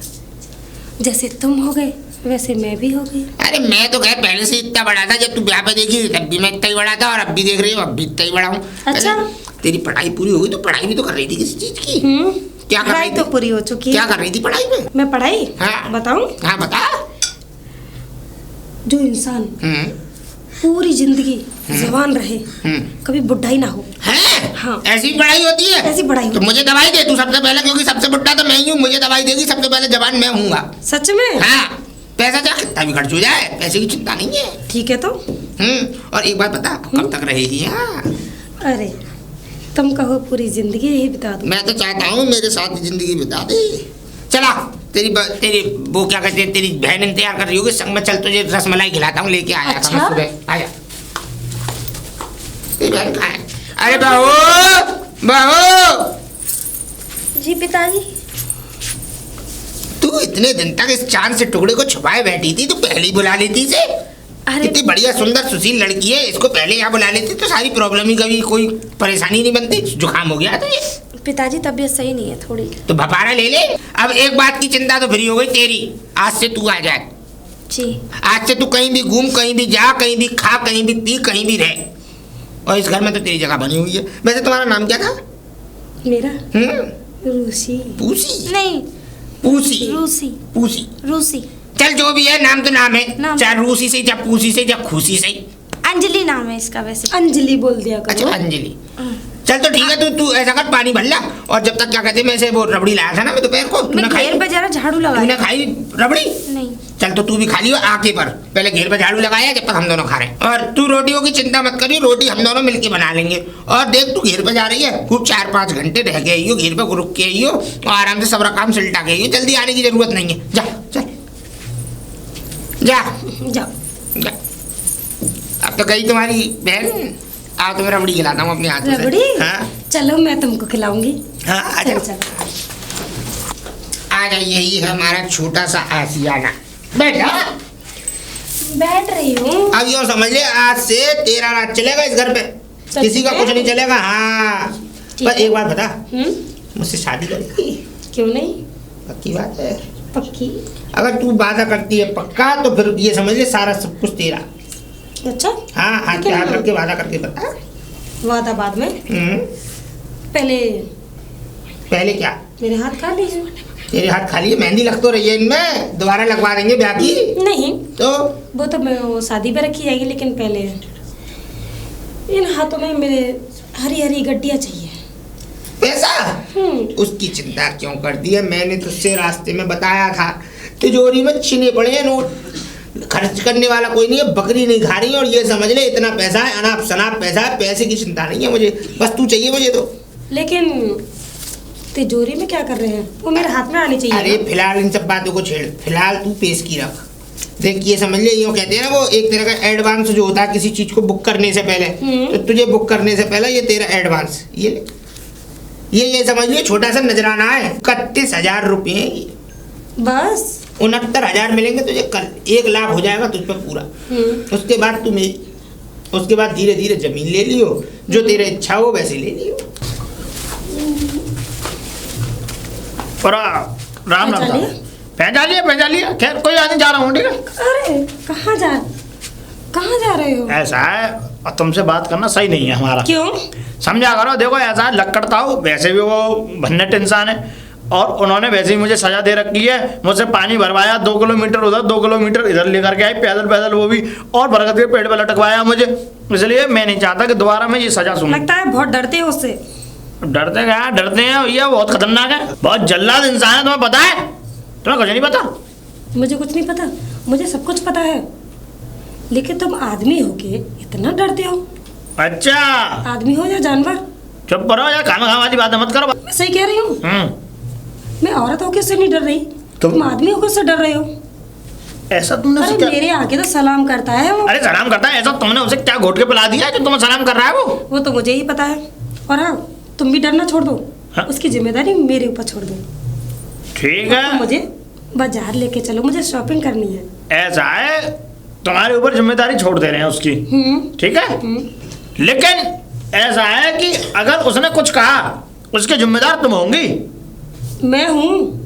D: जैसे तुम हो गए वैसे मैं भी हो गई।
B: अरे मैं तो खैर पहले से इतना बड़ा था, जब तू ब्याह पे देखी तब भी मैं इतना ही बड़ा था, और अब भी देख रही हूँ अब भी इतना ही बड़ा हूँ।
D: अच्छा।
B: तेरी पढ़ाई पूरी हो गई तो पढ़ाई भी तो कर रही थी किसी चीज की? क्या कर रही
D: पढ़ाई
B: थी?
D: तो पूरी हो चुकी है।
B: क्या कर रही थी पढ़ाई में?
D: मैं पढ़ाई?
B: हाँ।
D: बताऊं?
B: हाँ बता।
D: जो इंसान पूरी जिंदगी जवान रहे, कभी बुढ़ाई ना हो।
B: है
D: हाँ।
B: ऐसी पढ़ाई होती है?
D: ऐसी पढ़ाई
B: तो मुझे दवाई दे तू सबसे पहले, क्योंकि सबसे बुढ़ा तो मैं ही हूँ। मुझे दवाई देगी सबसे पहले, जवान मैं हूँगा।
D: सच में?
B: हाँ, पैसा चाहे कितना भी खर्च हो जाए, पैसे की चिंता नहीं है।
D: ठीक है तो।
B: और एक बात बता, कब तक रहेगी यहाँ?
D: अरे तुम कहो पूरी जिंदगी यही बिता दूं।
B: मैं तो चाहता हूँ मेरे साथ जिंदगी बिता दे। चला, तेरी वो क्या कहते हैं, तेरी बहन इंतजार कर रही होगी, संग में चल, तुझे रसमलाई खिलाता हूँ, लेके आया था मैं सुबह। आया तेरी बहन कहाँ है? अरे बहू, बहू।
A: जी पिताजी।
B: तू इतने दिन तक इस चांद से टुकड़े को छुपाए बैठी थी, तो पहले ही बुला लेती इसे।
A: अरे
B: इतनी बढ़िया सुंदर सुशील लड़की है, इसको पहले यहाँ बुला लेती तो सारी प्रॉब्लम ही, कभी कोई परेशानी नहीं बनती। जुकाम हो गया तो ये
A: पिताजी तबीयत सही नहीं है थोड़ी।
B: तो भपारा ले ले। अब एक बात की चिंता तो फ्री हो गई तेरी, आज से तू आ जाए।
A: जी।
B: आज से तू कहीं भी घूम, कहीं भी जा, कहीं भी खा, कहीं भी पी, कहीं भी रह, और इस घर में तो तेरी जगह बनी हुई है। वैसे तुम्हारा नाम क्या था?
D: मेरा रूसी।
B: पूसी?
A: नहीं,
B: पूसी।
A: रूसी।
B: पूसी।
A: रूसी।
B: चल जो भी है, नाम तो नाम है,
A: नाम।
B: चाहे रूसी से, चाहे पूसी से, चाहे खूसी से।
A: अंजलि नाम है इसका वैसे।
D: अंजलि बोल दिया करो।
B: अच्छा अंजलि। चल तो ठीक है, तू ऐसा कर, पानी भर ला, और जब तक क्या कहते हैं, मैं से वो रबड़ी लाया था ना मैं दोपहर को, तूने खाई?
A: घेर पे जरा झाड़ू लगा।
B: तूने खाई रबड़ी?
A: नहीं।
B: चल तो तू भी खा लियो आके पर, पहले घेर पे झाड़ू लगाया जब तक हम दोनों खा रहे हैं। और तू रोटियों की चिंता मत करियो, रोटी हम दोनों मिलके बना लेंगे। और देख तू घेर पे जा रही है, खूब 4-5 घंटे रह के आइयो, घेर पे रुक के आइयो, और आराम से सब काम सुलटा के आइयो। जल्दी आने की जरूरत नहीं है, जा चल जा
D: जाओ।
B: जा। अब तो गई तुम्हारी बहन। आओ तुम्हें रबड़ी खिलाता हूँ अपने हाथ से।
D: रबड़ी?
B: हाँ
D: चलो मैं तुमको खिलाऊंगी।
B: हाँ, आ
D: चलो
B: जाओ।
D: चलो।
B: आ जा, यही है हमारा छोटा सा आशियाना। बैठ जा।
D: बैठ रही हूँ।
B: अब यूँ समझ ले, आज से तेरा राज चलेगा इस घर पे, किसी का कुछ नहीं चलेगा। हाँ, पर एक बात बता, मुझसे शादी करेगी?
D: क्यों नहीं?
B: पक्की बात है?
D: पक्की।
B: अगर तू वादा करती है पक्का, तो फिर ये समझ ले सारा सब कुछ तेरा।
D: अच्छा।
B: हाँ, हाथ पे हाथ रख के वादा करके बता।
D: वादा बाद में, पहले
B: क्या?
D: मेरे हाथ खा लीजिए।
B: तेरे हाथ खाली है, मेहंदी लग तो रही है इनमें, दोबारा लगवा देंगे ब्याह की।
D: नहीं
B: तो
D: वो तो मैं वो शादी पे रखी जाएगी, लेकिन पहले इन हाथों में मेरे हरी हरी गड्डियाँ चाहिए।
B: पैसा? उसकी चिंता क्यों कर दी है? मैंने तुझसे रास्ते में बताया था, तिजोरी में छिने पड़े हैं नोट, खर्च करने वाला कोई नहीं है, बकरी नहीं खा रही है। और ये समझ ले इतना पैसा है, अनाप शनाप पैसा है, पैसे की चिंता नहीं है मुझे, बस तू चाहिए मुझे तो।
D: लेकिन तिजोरी में क्या कर रहे हैं? वो मेरे हाथ में आनी चाहिए।
B: अरे फिलहाल इन सब बातों को छेड़, फिलहाल तू पेश की रख। देख ये समझ ले, यूँ कहते हैं ना, वो एक तरह का एडवांस जो होता है किसी चीज को बुक करने से पहले, तो तुझे बुक करने से पहले ये तेरा एडवांस, ये समझ लियो, छोटा सा नजराना है। 31,000 रुपये बस। 69,000 मिलेंगे तुझे कल, 1 लाख हो जाएगा तुझ पे पूरा। उसके बाद तू मेरी, उसके बाद धीरे धीरे जमीन ले लियो, जो तेरे इच्छा हो वैसे ले लियो।
C: राम राम। पहचान लिया। खैर कोई आने जा रहा हूँ, ठीक है?
D: अरे कहाँ जा रहे हो?
C: ऐसा है, और तुमसे बात करना सही नहीं है हमारा।
D: क्यों?
C: समझा करो, देखो ऐसा है, लकड़ता हूँ, वैसे भी वो भन्नट इंसान है, और उन्होंने वैसे ही मुझे सजा दे रखी है। मुझसे पानी भरवाया, 2 किलोमीटर उधर 2 किलोमीटर इधर लेकर के आई, पैदल वो भी, और बरगद के पेड़ पे लटकवाया मुझे। इसलिए मैं नहीं चाहता कि दोबारा मैं ये सजा सुनूं।
D: लगता है बहुत डरते हो उससे।
C: डरते क्या? डरते हैं भैया, बहुत खतरनाक है, बहुत जल्लाद इंसान है। तुम्हें पता है? तुम्हें कुछ नहीं पता?
D: मुझे कुछ नहीं पता, मुझे सब कुछ पता है, लेकिन तुम आदमी हो के इतना डरते हो।
C: अच्छा,
D: आदमी हो या जानवर?
C: चुप करो यार, खाना वाली बात मत करो।
D: मैं सही कह रही हूँ। मैं औरत होके उससे नहीं डर रही, तुम आदमी होकर उससे डर रहे हो।
C: ऐसा तुमने
D: अरे
C: क्या?
D: मेरे आगे तो सलाम करता है वो।
C: अरे सलाम करता है? ऐसा तुमने उसे क्या घोट के पिला दिया जो तुम्हें सलाम कर रहा है
D: वो तो मुझे ही पता है। और हाँ, तुम भी डरना छोड़ दो।
C: हाँ?
D: उसकी जिम्मेदारी मेरे ऊपर छोड़ दो।
C: ठीक है,
D: तो मुझे बाजार लेके चलो, मुझे शॉपिंग करनी है।
C: ऐसा है, तुम्हारे ऊपर जिम्मेदारी छोड़ दे रहे हैं उसकी, ठीक है? लेकिन ऐसा है कि अगर उसने कुछ कहा, उसके जिम्मेदार तुम होंगी।
D: मैं हूँ,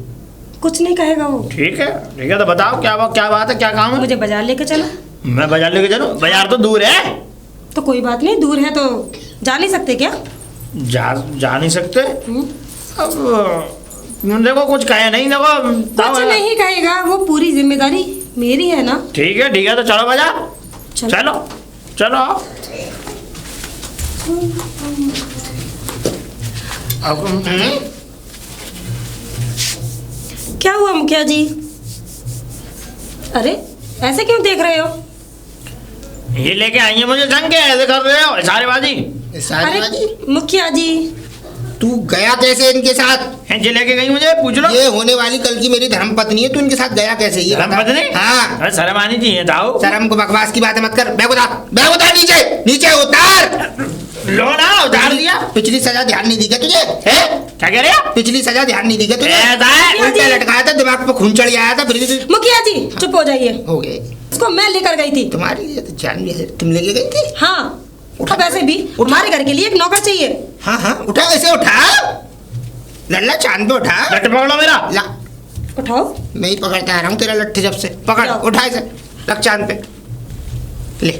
D: कुछ नहीं कहेगा वो।
C: ठीक है, तो बताओ क्या बात है, क्या काम है?
D: मुझे बाजार लेके चलो।
C: मैं बाजार लेके चलूं? बाजार तो दूर है।
D: तो कोई बात नहीं, दूर है तो जा नहीं सकते क्या?
C: जा नहीं सकते। अब देखो कुछ कहे नहीं, देखो
D: कुछ नहीं कहेगा, वो पूरी जिम्मेदारी मेरी है ना।
C: ठीक है, तो चलो बाजार। चलो चलो अब
D: क्या हुआ मुखिया जी? अरे ऐसे क्यों देख रहे हो?
C: ये लेके आई है मुझे जंग के, ऐसे कर रहे हो सारेबाजी।
D: अरे मुखिया जी,
B: तू गया कैसे इनके साथ?
C: ये लेके गई मुझे, पूछ लो।
B: ये होने वाली कल की मेरी धर्मपत्नी है, तू इनके साथ गया कैसे? ये बता।
C: धर्मपत्नी?
B: हाँ।
C: अरे शर्म आनी चाहिए ताऊ।
B: शर्म को बकवास की बातें मत कर। बैग उतार नीचे, नीचे उतार।
C: लो ना, उतार दिया।
B: पिछली सजा ध्यान नहीं दी क्या तुझे?
C: क्या कह रहे हो?
B: पिछली सजा ध्यान नहीं दी क्या तुझे?
C: ऐसा है?
B: उल्टा लटकाया था, दिमाग पे खून चढ़ आया था, फिर भी
D: मुखिया जी चुप हो जाइए।
B: हो गए।
D: उसको मैं लेकर गई थी।
B: तुम्हारे लिए तो जान भी है, तुम लेके गई थी?
D: हाँ,
B: उठा।
D: अब ऐसे भी हमारे घर के लिए एक नौकर चाहिए।
B: हाँ हाँ, उठा, ऐसे उठा, लल्ला चांद पे उठा।
C: लट पकड़ो मेरा।
B: ला,
D: उठाओ।
B: मैं ही पकड़ता आ रहा हूँ तेरा लट्ठे जब से। पकड़,
D: जाओ।
B: उठा इसे, रख चांद पे। ले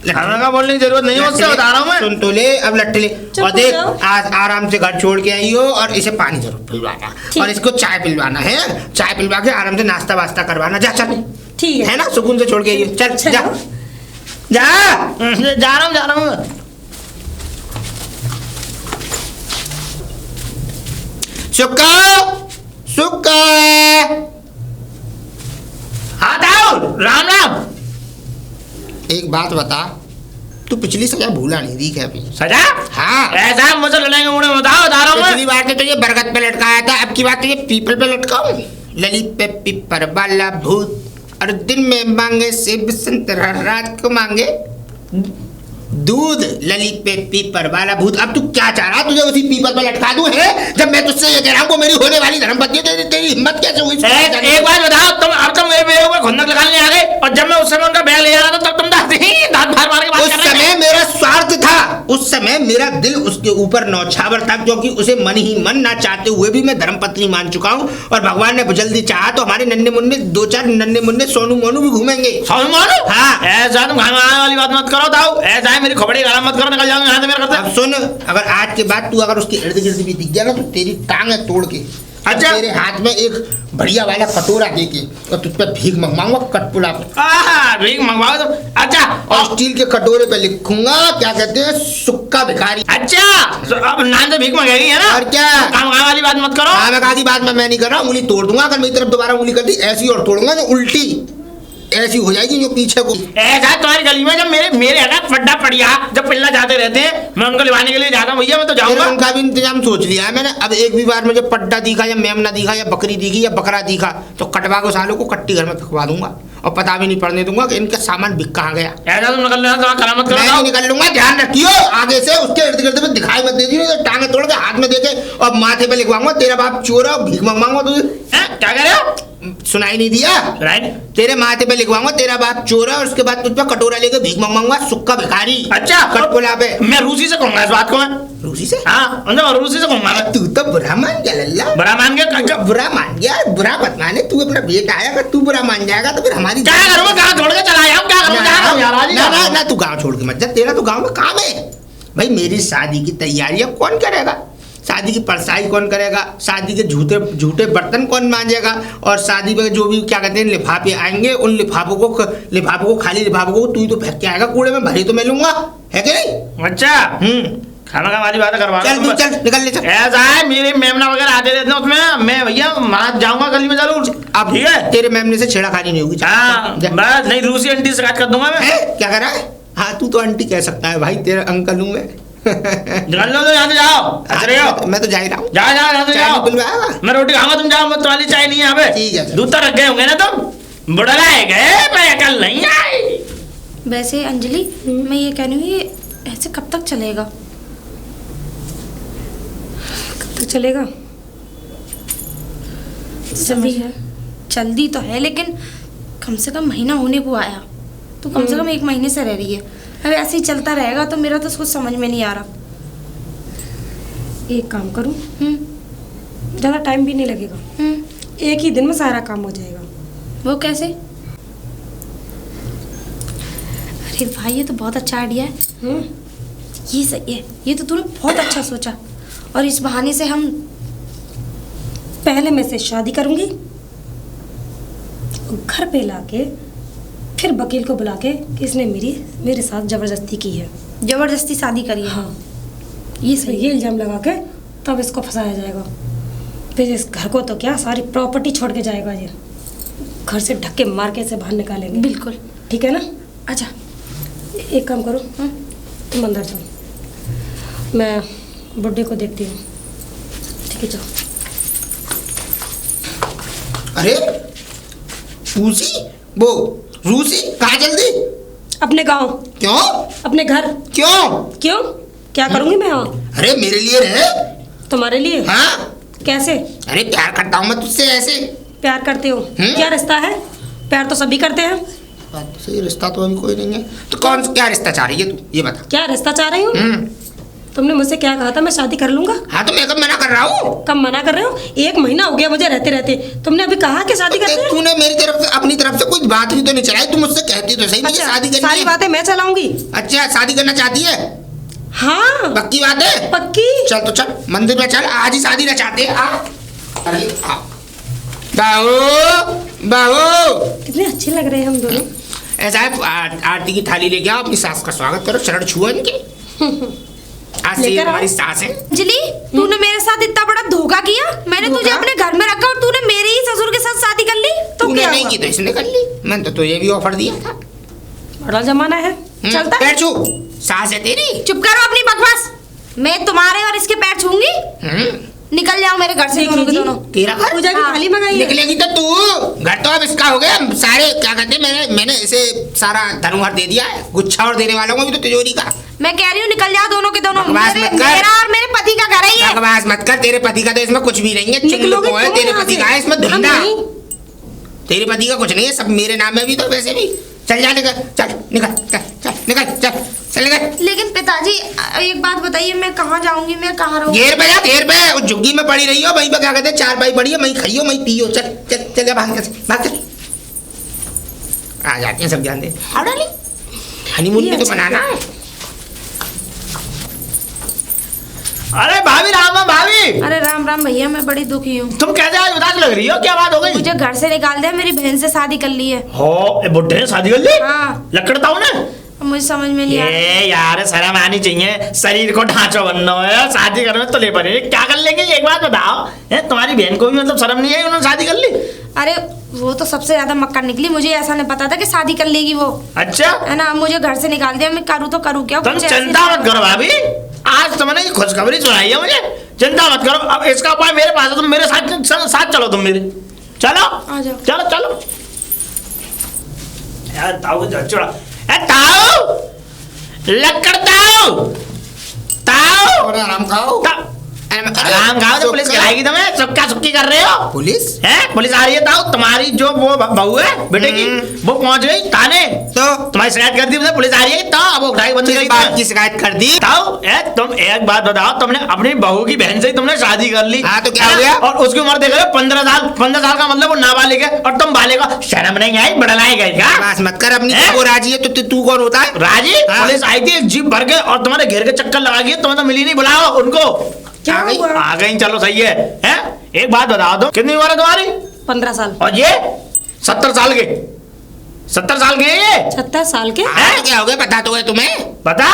C: खाना का बोलने की जरूरत नहीं है, उससे बता रहा हूँ मैं।
B: सुन तो ले, अब लट्ठे ले।
D: चुप
B: और
D: हो
B: देख,
D: जाओ।
B: आज आराम से घर छोड़ के आई हो और इसे पानी जरूर पिलवाना
D: ठीक।
B: और इसको चाय पिलवाना है। चाय पिलवा के आराम से नाश्ता वास्ता करवाना। जा चल,
D: ठीक है।
B: है ना, सुकून से छोड़ के आई हो। चल
D: चलो।
B: जा जा।
C: जा रहा हूँ।
B: सुक्का सुक्का।
C: हाँ ताऊ, राम राम।
B: एक बात बता, तू पिछली सजा भूला नहीं दी क्या अभी?
C: सजा?
B: हाँ।
C: ऐसा मुझे लड़ेंगे मुड़े बताओ, बता रहा हूँ
B: पिछली
C: मैं।
B: बार तो तुझे बरगद पे लटकाया था, अब की बात तुझे पीपल पे लटकाऊं? ललित पे पीपर वाला भूत, और दिन में मांगे सेब संतरा, रात को मांगे दूध। ललित पे पीपर वाला भूत। अब तू क्या चाह रहा? तुझे उसी पीपल पे लटका दूं है? जब मैं तुझसे ये कह रहा हूँ वो मेरी होने वाली धर्मपत्नी है, तेरी हिम्मत कैसे हुई?
C: एक बात बताओ, तुम अब तुम मेरे बेटे ऊपर खुंदक लगाने आ गए, और जब मैं उस समय उनका बैग ले जा रहा था तब तुम दांत मार मार के बात
B: उस
C: कर रहे थे।
B: समय मेरा स्वार्थ था, उस समय मेरा दिल उसके ऊपर नौछावर था, क्योंकि उसे मन ही मन ना चाहते हुए भी मैं धर्मपत्नी मान चुका हूँ। और भगवान ने जल्दी चाहा तो हमारे नन्हे मुन्ने, दो चार नन्हे मुन्ने सोनू मोनू भी घूमेंगे।
C: सोनू मोनू?
B: हाँ।
C: ऐसा तुम खाने वाली बात मत करो ताऊ। ऐसा है, मेरी खोपड़ी गरम मत करो, निकल जाऊंगा यहाँ से मेरे घर
B: अब
C: से।
B: सुन, अगर आज के बाद तू अगर उसके इर्द गिर्द भी दिख गया ना तो तेरी टांग तोड़ के,
C: अच्छा।
B: तेरे हाथ में एक बढ़िया वाला कटोरा दे के और तुझ पे भीख मंगवाऊंगा कटपुला पे।
C: भीख मंगवाओ तुम? अच्छा।
B: और स्टील के कटोरे पे लिखूंगा, क्या कहते हैं, सुक्का भिखारी।
C: अच्छा, तो अब नाम से भीख मंगेगी है ना?
B: और क्या?
C: काम वाली बात मत करो।
B: हाँ, मैं कहा बात मैं नहीं कर रहा हूँ, उंगली तोड़ दूंगा। अगर मेरी तरफ दोबारा उंगली कर दी ऐसी और तोड़ूंगा जो उल्टी ऐसी हो जाएगी जो पीछे को।
C: ऐसा है तुम्हारी गली में जब मेरे अगर पड्डा पड़िया जब पिल्ला जाते रहते हैं, मैं उनको लिवाने के लिए जाता हूँ भैया, मैं तो जाऊंगा।
B: उनका भी इंतजाम सोच लिया है मैंने। अब एक भी बार मुझे पड्डा दिखा या मेमना दिखा या बकरी दिखी या बकरा दिखा तो कटवा को सालों को कट्टी घर में फेंकवा दूंगा और पता भी नहीं पड़ने दूंगा कि इनका सामान बिक कहाँ गया।
C: ऐसा तुम निकल लेना, तो करामत
B: मैं नहीं
C: करो।
B: निकल लूंगा, ध्यान रखियो। आगे से उसके इर्द गिर्द में दिखाई मत दे दी, टांगे तोड़ के हाथ में देके और माथे पे लिखवाऊंगा तेरा बाप चोर है, भीख मंगवाऊंगा तुझे।
C: क्या कह रहे हो?
B: सुनाई नहीं दिया?
C: राइट।
B: तेरे माथे पे लिखवाऊंगा तेरा बाप चोर है और उसके बाद तुझ पे कटोरा लेके भीख मंगवाऊंगा, सुक्का भिखारी।
C: अच्छा,
B: कटपुला पे।
C: मैं रूसी से कहूंगा इस बात को। मैं
B: रूसी से?
C: हाँ, रूसी से कहूंगा मैं।
B: तू तो बुरा मान गया लल्ला।
C: बुरा मान गया?
B: बुरा मान गया, बुरा मत माने। तू अपना बेटा आया, अगर तू बुरा मान जाएगा तो फिर हमारी
C: क्या करूँगा? गाँव छोड़ के चला जाऊँ? क्या करूँगा?
B: ना ना, तू गांव छोड़ के मत जा, तेरा तो गांव में काम है भाई। मेरी शादी की तैयारियां कौन करेगा? शादी की परसाई कौन करेगा? शादी के झूठे बर्तन कौन मांजेगा? और शादी में जो भी क्या कहते हैं लिफाफे आएंगे, उन लिफाफों को खाली लिफाफों को तू ही तो फेंक के आएगा कूड़े में, भरे तो मैं लूंगा, है कि नहीं?
C: अच्छा। खाना का वाली बात करवा।
B: चल चल निकल ले चल।
C: ऐसा है, मेरे मेमना वगैरह आते रहते हैं उसमें, मैं भैया वहाँ जाऊंगा गली में जरूर।
B: अब
C: ठीक है,
B: तेरे मेमने से छेड़ाखानी नहीं होगी।
C: हाँ, बस नहीं, रूसी आंटी से शिकायत कर दूंगा मैं।
B: क्या कर रहा है? हाँ, तू तो आंटी कह सकता है भाई, तेरा अंकल हूँ मैं।
C: निकल लो तो यहाँ से जाओ। अरे
B: मैं तो जा ही रहा हूँ।
C: जाओ यहाँ से जाओ।
B: पिलवाएगा?
C: मैं रोटी खाऊंगा, तुम जाओ। तुम्हारी चाय नहीं है यहाँ पे।
B: ठीक है।
C: दूध तो रख गए होंगे ना तुम? बुढ़लाए गए, मैं कल नहीं आई।
A: वैसे अंजलि, मैं ये कह रही हूँ, ये ऐसे कब तक चलेगा?
D: कब तक चलेगा?
A: जल्दी है, जल्दी तो है, लेकिन कम से कम महीना होने को आया, तो कम से कम 1 महीने से रह रही है। अब ऐसे ही चलता रहेगा तो मेरा तो कुछ समझ में नहीं आ रहा।
D: एक काम करूं, ज़्यादा टाइम भी नहीं लगेगा, एक ही दिन में सारा काम हो जाएगा।
A: वो कैसे? अरे भाई, ये तो बहुत अच्छा आइडिया है। ये सही है, ये तो तूने बहुत अच्छा सोचा। और इस बहाने से हम
D: पहले मैं से शादी करूंगी, घर पे लाके फिर वकील को बुला के कि इसने मेरे साथ जबरदस्ती की है,
A: जबरदस्ती शादी करी है।
D: हाँ
A: ये
D: तो
A: सही
D: ये इल्जाम लगा के तब इसको फंसाया जाएगा। फिर इस घर को तो क्या सारी प्रॉपर्टी छोड़ के जाएगा, ये घर से धक्के मार के इसे बाहर निकालेंगे।
A: बिल्कुल।
D: ठीक है ना?
A: अच्छा
D: एक काम करो, तुम अंदर जाओ, मैं बुड्ढे को देखती हूँ। ठीक है जाओ।
B: अरे रूसी, वो रूसी कहाँ जल्दी?
D: अपने गांव।
B: क्यों?
D: अपने घर।
B: क्यों?
D: क्यों क्या करूँगी मैं वहाँ?
B: अरे मेरे लिए रहे।
D: तुम्हारे लिए?
B: हाँ।
D: कैसे?
B: अरे प्यार करता हूँ मैं तुझसे ऐसे।
D: प्यार करते हो? क्या रिश्ता है? प्यार तो सभी करते हैं।
B: बात तो सही, रिश्ता तो अभी कोई नहीं है। तो कौन क्या रिश्ता चाह रही है तू, ये बता।
D: क्या रिश्ता चाह रही हूँ? तुमने मुझसे क्या कहा था, मैं शादी कर लूंगा?
B: हाँ तो मैं कब मना कर रहा हूँ?
D: कब मना कर रहे हो? 1 महीना हो गया मुझे रहते रहते, तुमने अभी कहा कि शादी करते हैं।
B: तूने मेरी तरफ से, अपनी तरफ से कुछ बात भी तो नहीं चलाई। तू मुझसे कहती तो सही मुझे शादी करनी है।
D: सारी बातें मैं चलाऊंगी।
B: अच्छा शादी करना चाहती है?
D: हाँ
B: पक्की बात है?
D: पक्की।
B: चल तो चल मंदिर में चल, आज ही शादी रचाते हैं। आ अरे आ बाबू बाबू,
D: कितने अच्छे लग रहे हैं हम दोनों।
B: ऐसा है, आरती की थाली लेके आओ, अपनी सास का स्वागत करो, चरण छुओ इनके। आज से ये
D: लेकर आओ।
B: हमारी सास है।
A: अंजलि, तूने मेरे साथ इतना बड़ा धोखा किया। मैंने तुझे
D: धोखा?
A: अपने घर में रखा और तूने मेरे ही ससुर के साथ शादी कर ली।
D: तो
B: तूने
D: क्या
B: नहीं
D: हुआ?
B: की तो इसने कर ली। मैंने तो तुझे भी ऑफर दिया था।
D: बड़ा जमाना है, चलता है।
B: पैर छू, सास है तेरी।
A: चुप करो अपनी बकवास। मैं तुम्हारे और इसके पैर छूंगी। निकल जाओ मेरे घर से
D: देखी
A: दोनों के
D: जी।
A: दोनों।
B: तेरा घर?
D: पूजा की
A: हाँ।
D: थाली मंगाई है।
B: निकलेगी तो तू, घर तो अब इसका हो गया। सारे क्या कहते हैं, मैंने इसे सारा धनुहर दे दिया है, गुच्छा और देने वाला हूँ अभी तो तिजोरी का।
A: मैं कह रही हूँ निकल जाओ दोनों के दोनों।
B: बकवास मत कर।
A: मेरा और मेरे पति का घर है ये।
B: बकवास मत कर, तेरे पति का तो इसमें कुछ भी नहीं है।
D: निकलोगे
B: चुल्लू है
D: तुम
B: तेरे
D: यहाँ
B: पति
D: से?
B: का है, इसमें
D: हम
B: धुंधा।
D: नहीं।
B: तेरे पति का कुछ नहीं है, सब मेरे नाम में भी तो वैसे भी। चल जा, निकल, चल निकल, चल चल निकल, चल चल निकल।
A: लेकिन पिताजी एक बात बताइए, मैं कहाँ जाऊंगी, मैं कहाँ रहूँ?
B: घेर पे जा, घेर पे उस झुग्गी में पड़ी रही हो, वहीं पे क्या कहते हैं, 4 पाई पड़ी है, वहीं खाइयो वहीं पियो। चल चल चल जा, भाग जा, भाग जा। आ जाते हैं सब, ध्यान दे। हनीमून भी तो बनाना है।
C: अरे भाभी, राम राम भाभी।
A: अरे राम राम भैया, मैं बड़ी दुखी हूँ।
C: तुम कैसे आज उदास लग रही हो, क्या बात हो गई?
A: मुझे घर से निकाल दिया, मेरी बहन से शादी कर ली है।
C: हो, ए बुड्ढे ने शादी कर ली?
A: हाँ।
C: लकड़ता हूँ ना।
A: अब मुझे समझ में नहीं आ रहा।
C: ये यार शर्म आनी चाहिए, शरीर को ढांचा बनना है, शादी करने तो ले पड़े। क्या कर लेंगे एक बात बताओ, तुम्हारी बहन को भी मतलब शर्म नहीं आई, उन्होंने शादी कर ली?
A: अरे वो तो सबसे ज्यादा मक्कार निकली, मुझे ऐसा नहीं पता था कि शादी कर लेगी वो,
C: अच्छा
A: है ना। मुझे घर से निकाल दिया, मैं करूँ तो करूँ क्या?
C: तुम
A: कुछ ऐसे-
C: चिंता मत करो भाभी, आज तुमने ये खुशखबरी सुनाई है मुझे। चिंता मत करो, अब इसका उपाय मेरे पास है, तुम मेरे साथ चलो, तुम मेरे चलो,
A: आ जाओ।
C: चलो चलो। यार ताऊ झचड़ा, ताऊ लकड़, ताऊ
B: और आराम खाओ।
C: आराम खाओ तो पुलिस गिराएगी तुम्हें। सुक्का सुक्की कर रहे हो?
B: पुलिस
C: है, पुलिस आ रही है। ताऊ तुम्हारी जो वो बहू है बेटे की, वो पहुंच गई थाने,
B: तो
C: तुम्हारी शिकायत कर दी उसने, पुलिस आ रही है। तो अब वो उठाई बंद
B: किस
C: गई।
B: बात की शिकायत कर दी?
C: ताऊ तुम एक बात बताओ, तुमने अपनी बहू की बहन से ही तुमने शादी कर ली।
B: हाँ, तो क्या
C: है
B: हो
C: ना?
B: गया?
C: और उसकी उम्र देख रहे हो 15 साल। 15 साल का मतलब वो नाबालिग है और तुम बालिग हो। शर्म नहीं आई, बड़लाई गई क्या?
B: बस मत कर अपनी।
C: हैं?
B: वो राजी है तो तू कौन होता है?
C: राजी?
B: हाँ।
C: पुलिस आई थी, जीप भर के, और तुम्हारे घेर के चक्कर लगा गई, तुम्हें तो मिली नहीं। बुलाओ उनको।
D: क्या
B: आ गई?
D: हुआ?
C: आ गई, चलो सही है। हैं? एक बात बताओ, तुम कितनी उम्र है तुम्हारी?
D: 15 साल।
C: और ये 70 साल के, 70 साल के हैं ये?
D: 70 साल के?
B: हाँ, तो क्या हो गया, पता तो है तुम्हें?
C: बता।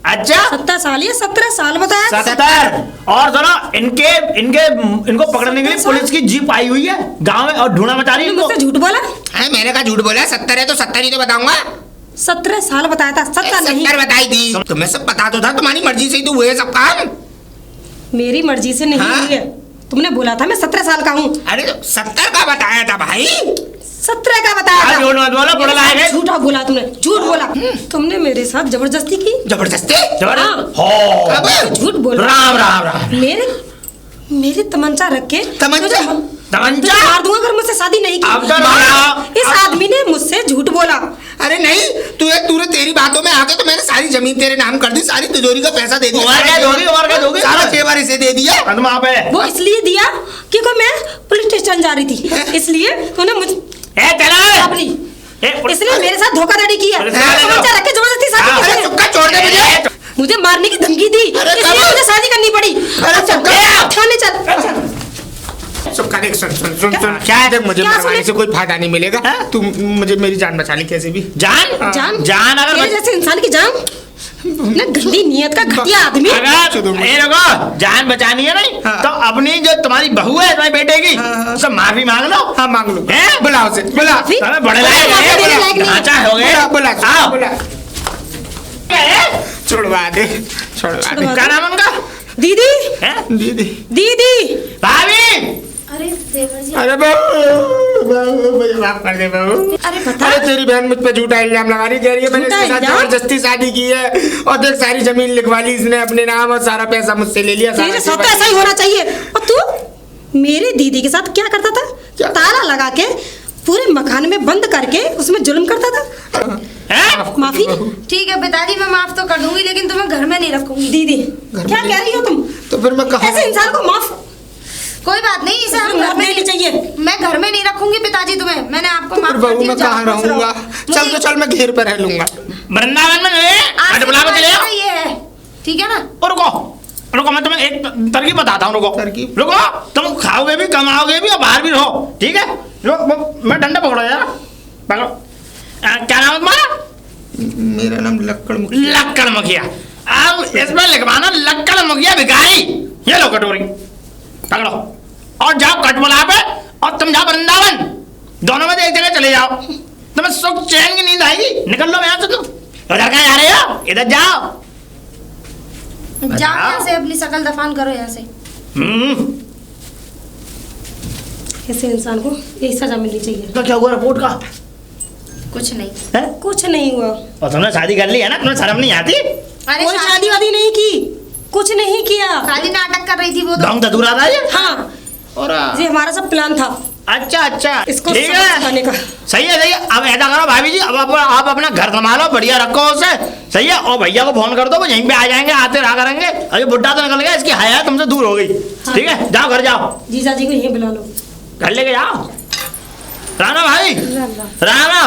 C: अच्छा
D: 70 साल या 17 साल बताया?
C: 70। और सुनो, इनको पकड़ने के लिए पुलिस की जीप आई हुई है गांव में और ढूंढा मचा रही है इनको।
D: मुझसे झूठ बोला?
B: हाँ, मैंने कहा झूठ बोला। 70 है तो 70 ही तो बताऊंगा।
D: 17 साल बताया था, 70 नहीं।
B: 70 बताई थी। तुम्हें सब पता तो था, तुम्हारी मर्जी से ही तो हुए सब काम।
D: मेरी मर्जी से नहीं
B: हाँ?
D: हुई है। तुमने बोला था मैं 17 साल का हूँ।
B: अरे तो 70 का बताया था भाई।
D: 17 का बताया
C: आज
D: था।
C: झूठ मत बोलो, बुरा लगेगा।
D: झूठा बोला तुमने, झूठ बोला। तुमने मेरे साथ जबरदस्ती की।
B: जबरदस्ती?
C: जबरदस्त हो।
B: अब
D: झूठ बोल
C: राम राम राम।
D: मेरे तमंचा रख के
B: तमंचा?
C: तमंचा?
D: तुझे मार दूंगा अगर मुझसे शादी नहीं की।
C: अब तो
D: मार। इस आदमी ने मुझसे झूठ बोला।
B: अरे नहीं, तूने तेरी बातों में आके तो मैंने सारी जमीन तेरे नाम कर दी, सारी तिजोरी का पैसा दे दिया,
C: और क्या दोगी?
B: सारा जेवर इसे दे दिया।
C: कदम वहाँ पे।
D: वो इसलिए दिया क्योंकि मैं पुलिस स्टेशन जा रही थी, इसलिए तूने मुझे
C: चला
D: अपनी इसलिए मेरे साथ धोखाधड़ी की है।
C: पुलिस वाले को।
D: तमंचा रख के जबरदस्ती शादी
C: हाँ,
D: की
B: अरे
D: है।
B: चुपका, छोड़ दे मुझे।
D: मुझे मारने की धमकी दी,
B: अरे
D: इसलिए
B: कब?
D: मुझे शादी करनी पड़ी।
B: अरे चुपका।
D: थाने चल।
B: सुक्का देख, सुन सुन सुन सुन,
C: क्या है?
B: देख मुझे
D: क्या
B: मरवाने
D: सुने?
B: से कोई फायदा नहीं मिलेगा।
C: हाँ?
B: तू मुझे मेरी जान बचा ली कैसे भी।
C: जान
D: जान
C: जान अगर
D: मेरे जैसे इंसान की जान ना, गंदी नियत का घटिया आदमी।
C: अगर ये देखो जान बचानी है नहीं
B: हाँ।
C: तो अपनी जो तुम्हारी बहू है तुम्हारे बेटे की
B: हाँ।
C: उससे माफी मांग लो।
B: हाँ मांग लो,
C: हैं?
B: बुला उसे, बुला।
D: माफी?
C: तुम्हें बड़े
D: बुला,
C: लायक
D: माफी
C: है,
D: देने
C: बुला।
D: लायक नहीं है।
C: ढांचा हो गए।
B: बुला बुला
C: आओ।
B: बुला,
C: क्या है?
B: छुड़वा दे, छुड़वा दे।
D: छुड़वा
C: क्या नाम है उनका?
D: दीदी
C: हैं?
B: दीदी,
D: दीदी
C: भाभी
A: अरे देवर जी,
B: अरे बहू, मुझे माफ कर दे बहू।
A: अरे पता
B: अरे तेरी बहन मुझ पे झूठा इल्जाम लगा रही, कह रही है मैंने
D: झूठा
B: इसके साथ
D: इल्जाम?
B: जबरदस्ती शादी की है और देख सारी जमीन लिखवा ली इसने अपने नाम और सारा पैसा मुझसे ले लिया।
D: तेरे साथ तो ऐसा ही होना चाहिए। और तू मेरी दीदी के साथ क्या करता
B: क्या?
D: था? ताला लगा के पूरे मकान में बंद करके उसमें जुल्म करता था।
C: हैं?
D: माफी?
A: ठीक है पिताजी, मैं माफ तो कर दूंगी लेकिन तुम्हें घर में नहीं रखूंगी।
D: दीदी
B: घर
D: क्या
B: में
D: कह रही हो तुम?
B: तो फिर मैं कहा
D: ऐसे इंसान को माफ
A: कोई बात नहीं, इसे हम घर
D: मौत
A: में
D: देनी चाहिए।
A: मैं घर में नहीं रखूंगी पिताजी तुम्हें, मैंने आपको माफ
B: फिर
A: कर
B: बहू
A: दिया।
B: मैं कहाँ
A: जाओ, खुश रहो।
B: रहूंगा? चल तो
A: मुझे-
B: चल, मैं घेर पे रह लूंगा।
C: वृंदावन में नहीं
A: आज
C: हट बुला के चले आओ।
A: ये है, ठीक है ना?
C: और रुको रुको, मैं तुम्हें एक तरकीब बताता हूँ। रुको
B: तरकीब?
C: रुको, तुम खाओगे भी कमाओगे भी और बाहर भी रहो, ठीक है? मैं डंडा पकड़ो यार, पकड़ो। क्या नाम है तुम्हारा?
B: मेरा नाम लक्कड़ मुखिया।
C: लक्कड़ मुखिया। अब इसमें लिखवाना लक्कड़ मुखिया भिखारी। ये लो कटोरी, पकड़ो और जाओ कटबला पे, और तुम जाओ वृंदावन, दोनों में से एक जगह चले जाओ। तुम्हें सुख चैन की नींद आएगी। निकल लो यहाँ से तुम। उधर कहाँ जा रहे हो? इधर जाओ।
A: जाओ यहाँ से, अपनी शकल दफान करो यहाँ से।
D: ऐसे इंसान को यही सजा मिलनी चाहिए।
C: तो क्या हुआ रिपोर्ट का?
A: कुछ नहीं।
C: है?
D: कुछ नहीं हुआ।
C: और तुमने शादी कर ली है ना, तुम्हें शर्म नहीं आती?
A: अरे
D: कोई शादी वादी नहीं की, कुछ नहीं किया।
A: खाली नाटक कर रही थी वो तो।
C: दम तदूरा था ये।
D: हाँ,
C: और
D: ये हमारा सब प्लान था
C: अच्छा अच्छा,
D: इसको
C: ठीक
D: सबक सिखाने का।
C: है, सही है सही है। अब ऐसा करो भाभी जी, अब आप अपना घर संभालो, बढ़िया रखो उसे, सही है? और भैया को फोन कर दो, वो यहीं पे आ जाएंगे, आते रहा करेंगे। अरे बुढ़ा तो निकल गया, इसकी हया तुमसे दूर हो गई। ठीक है, जाओ घर जाओ,
D: जीजा जी को यहीं बुला लो।
C: घर लेके जाओ। राणा भाई, राणा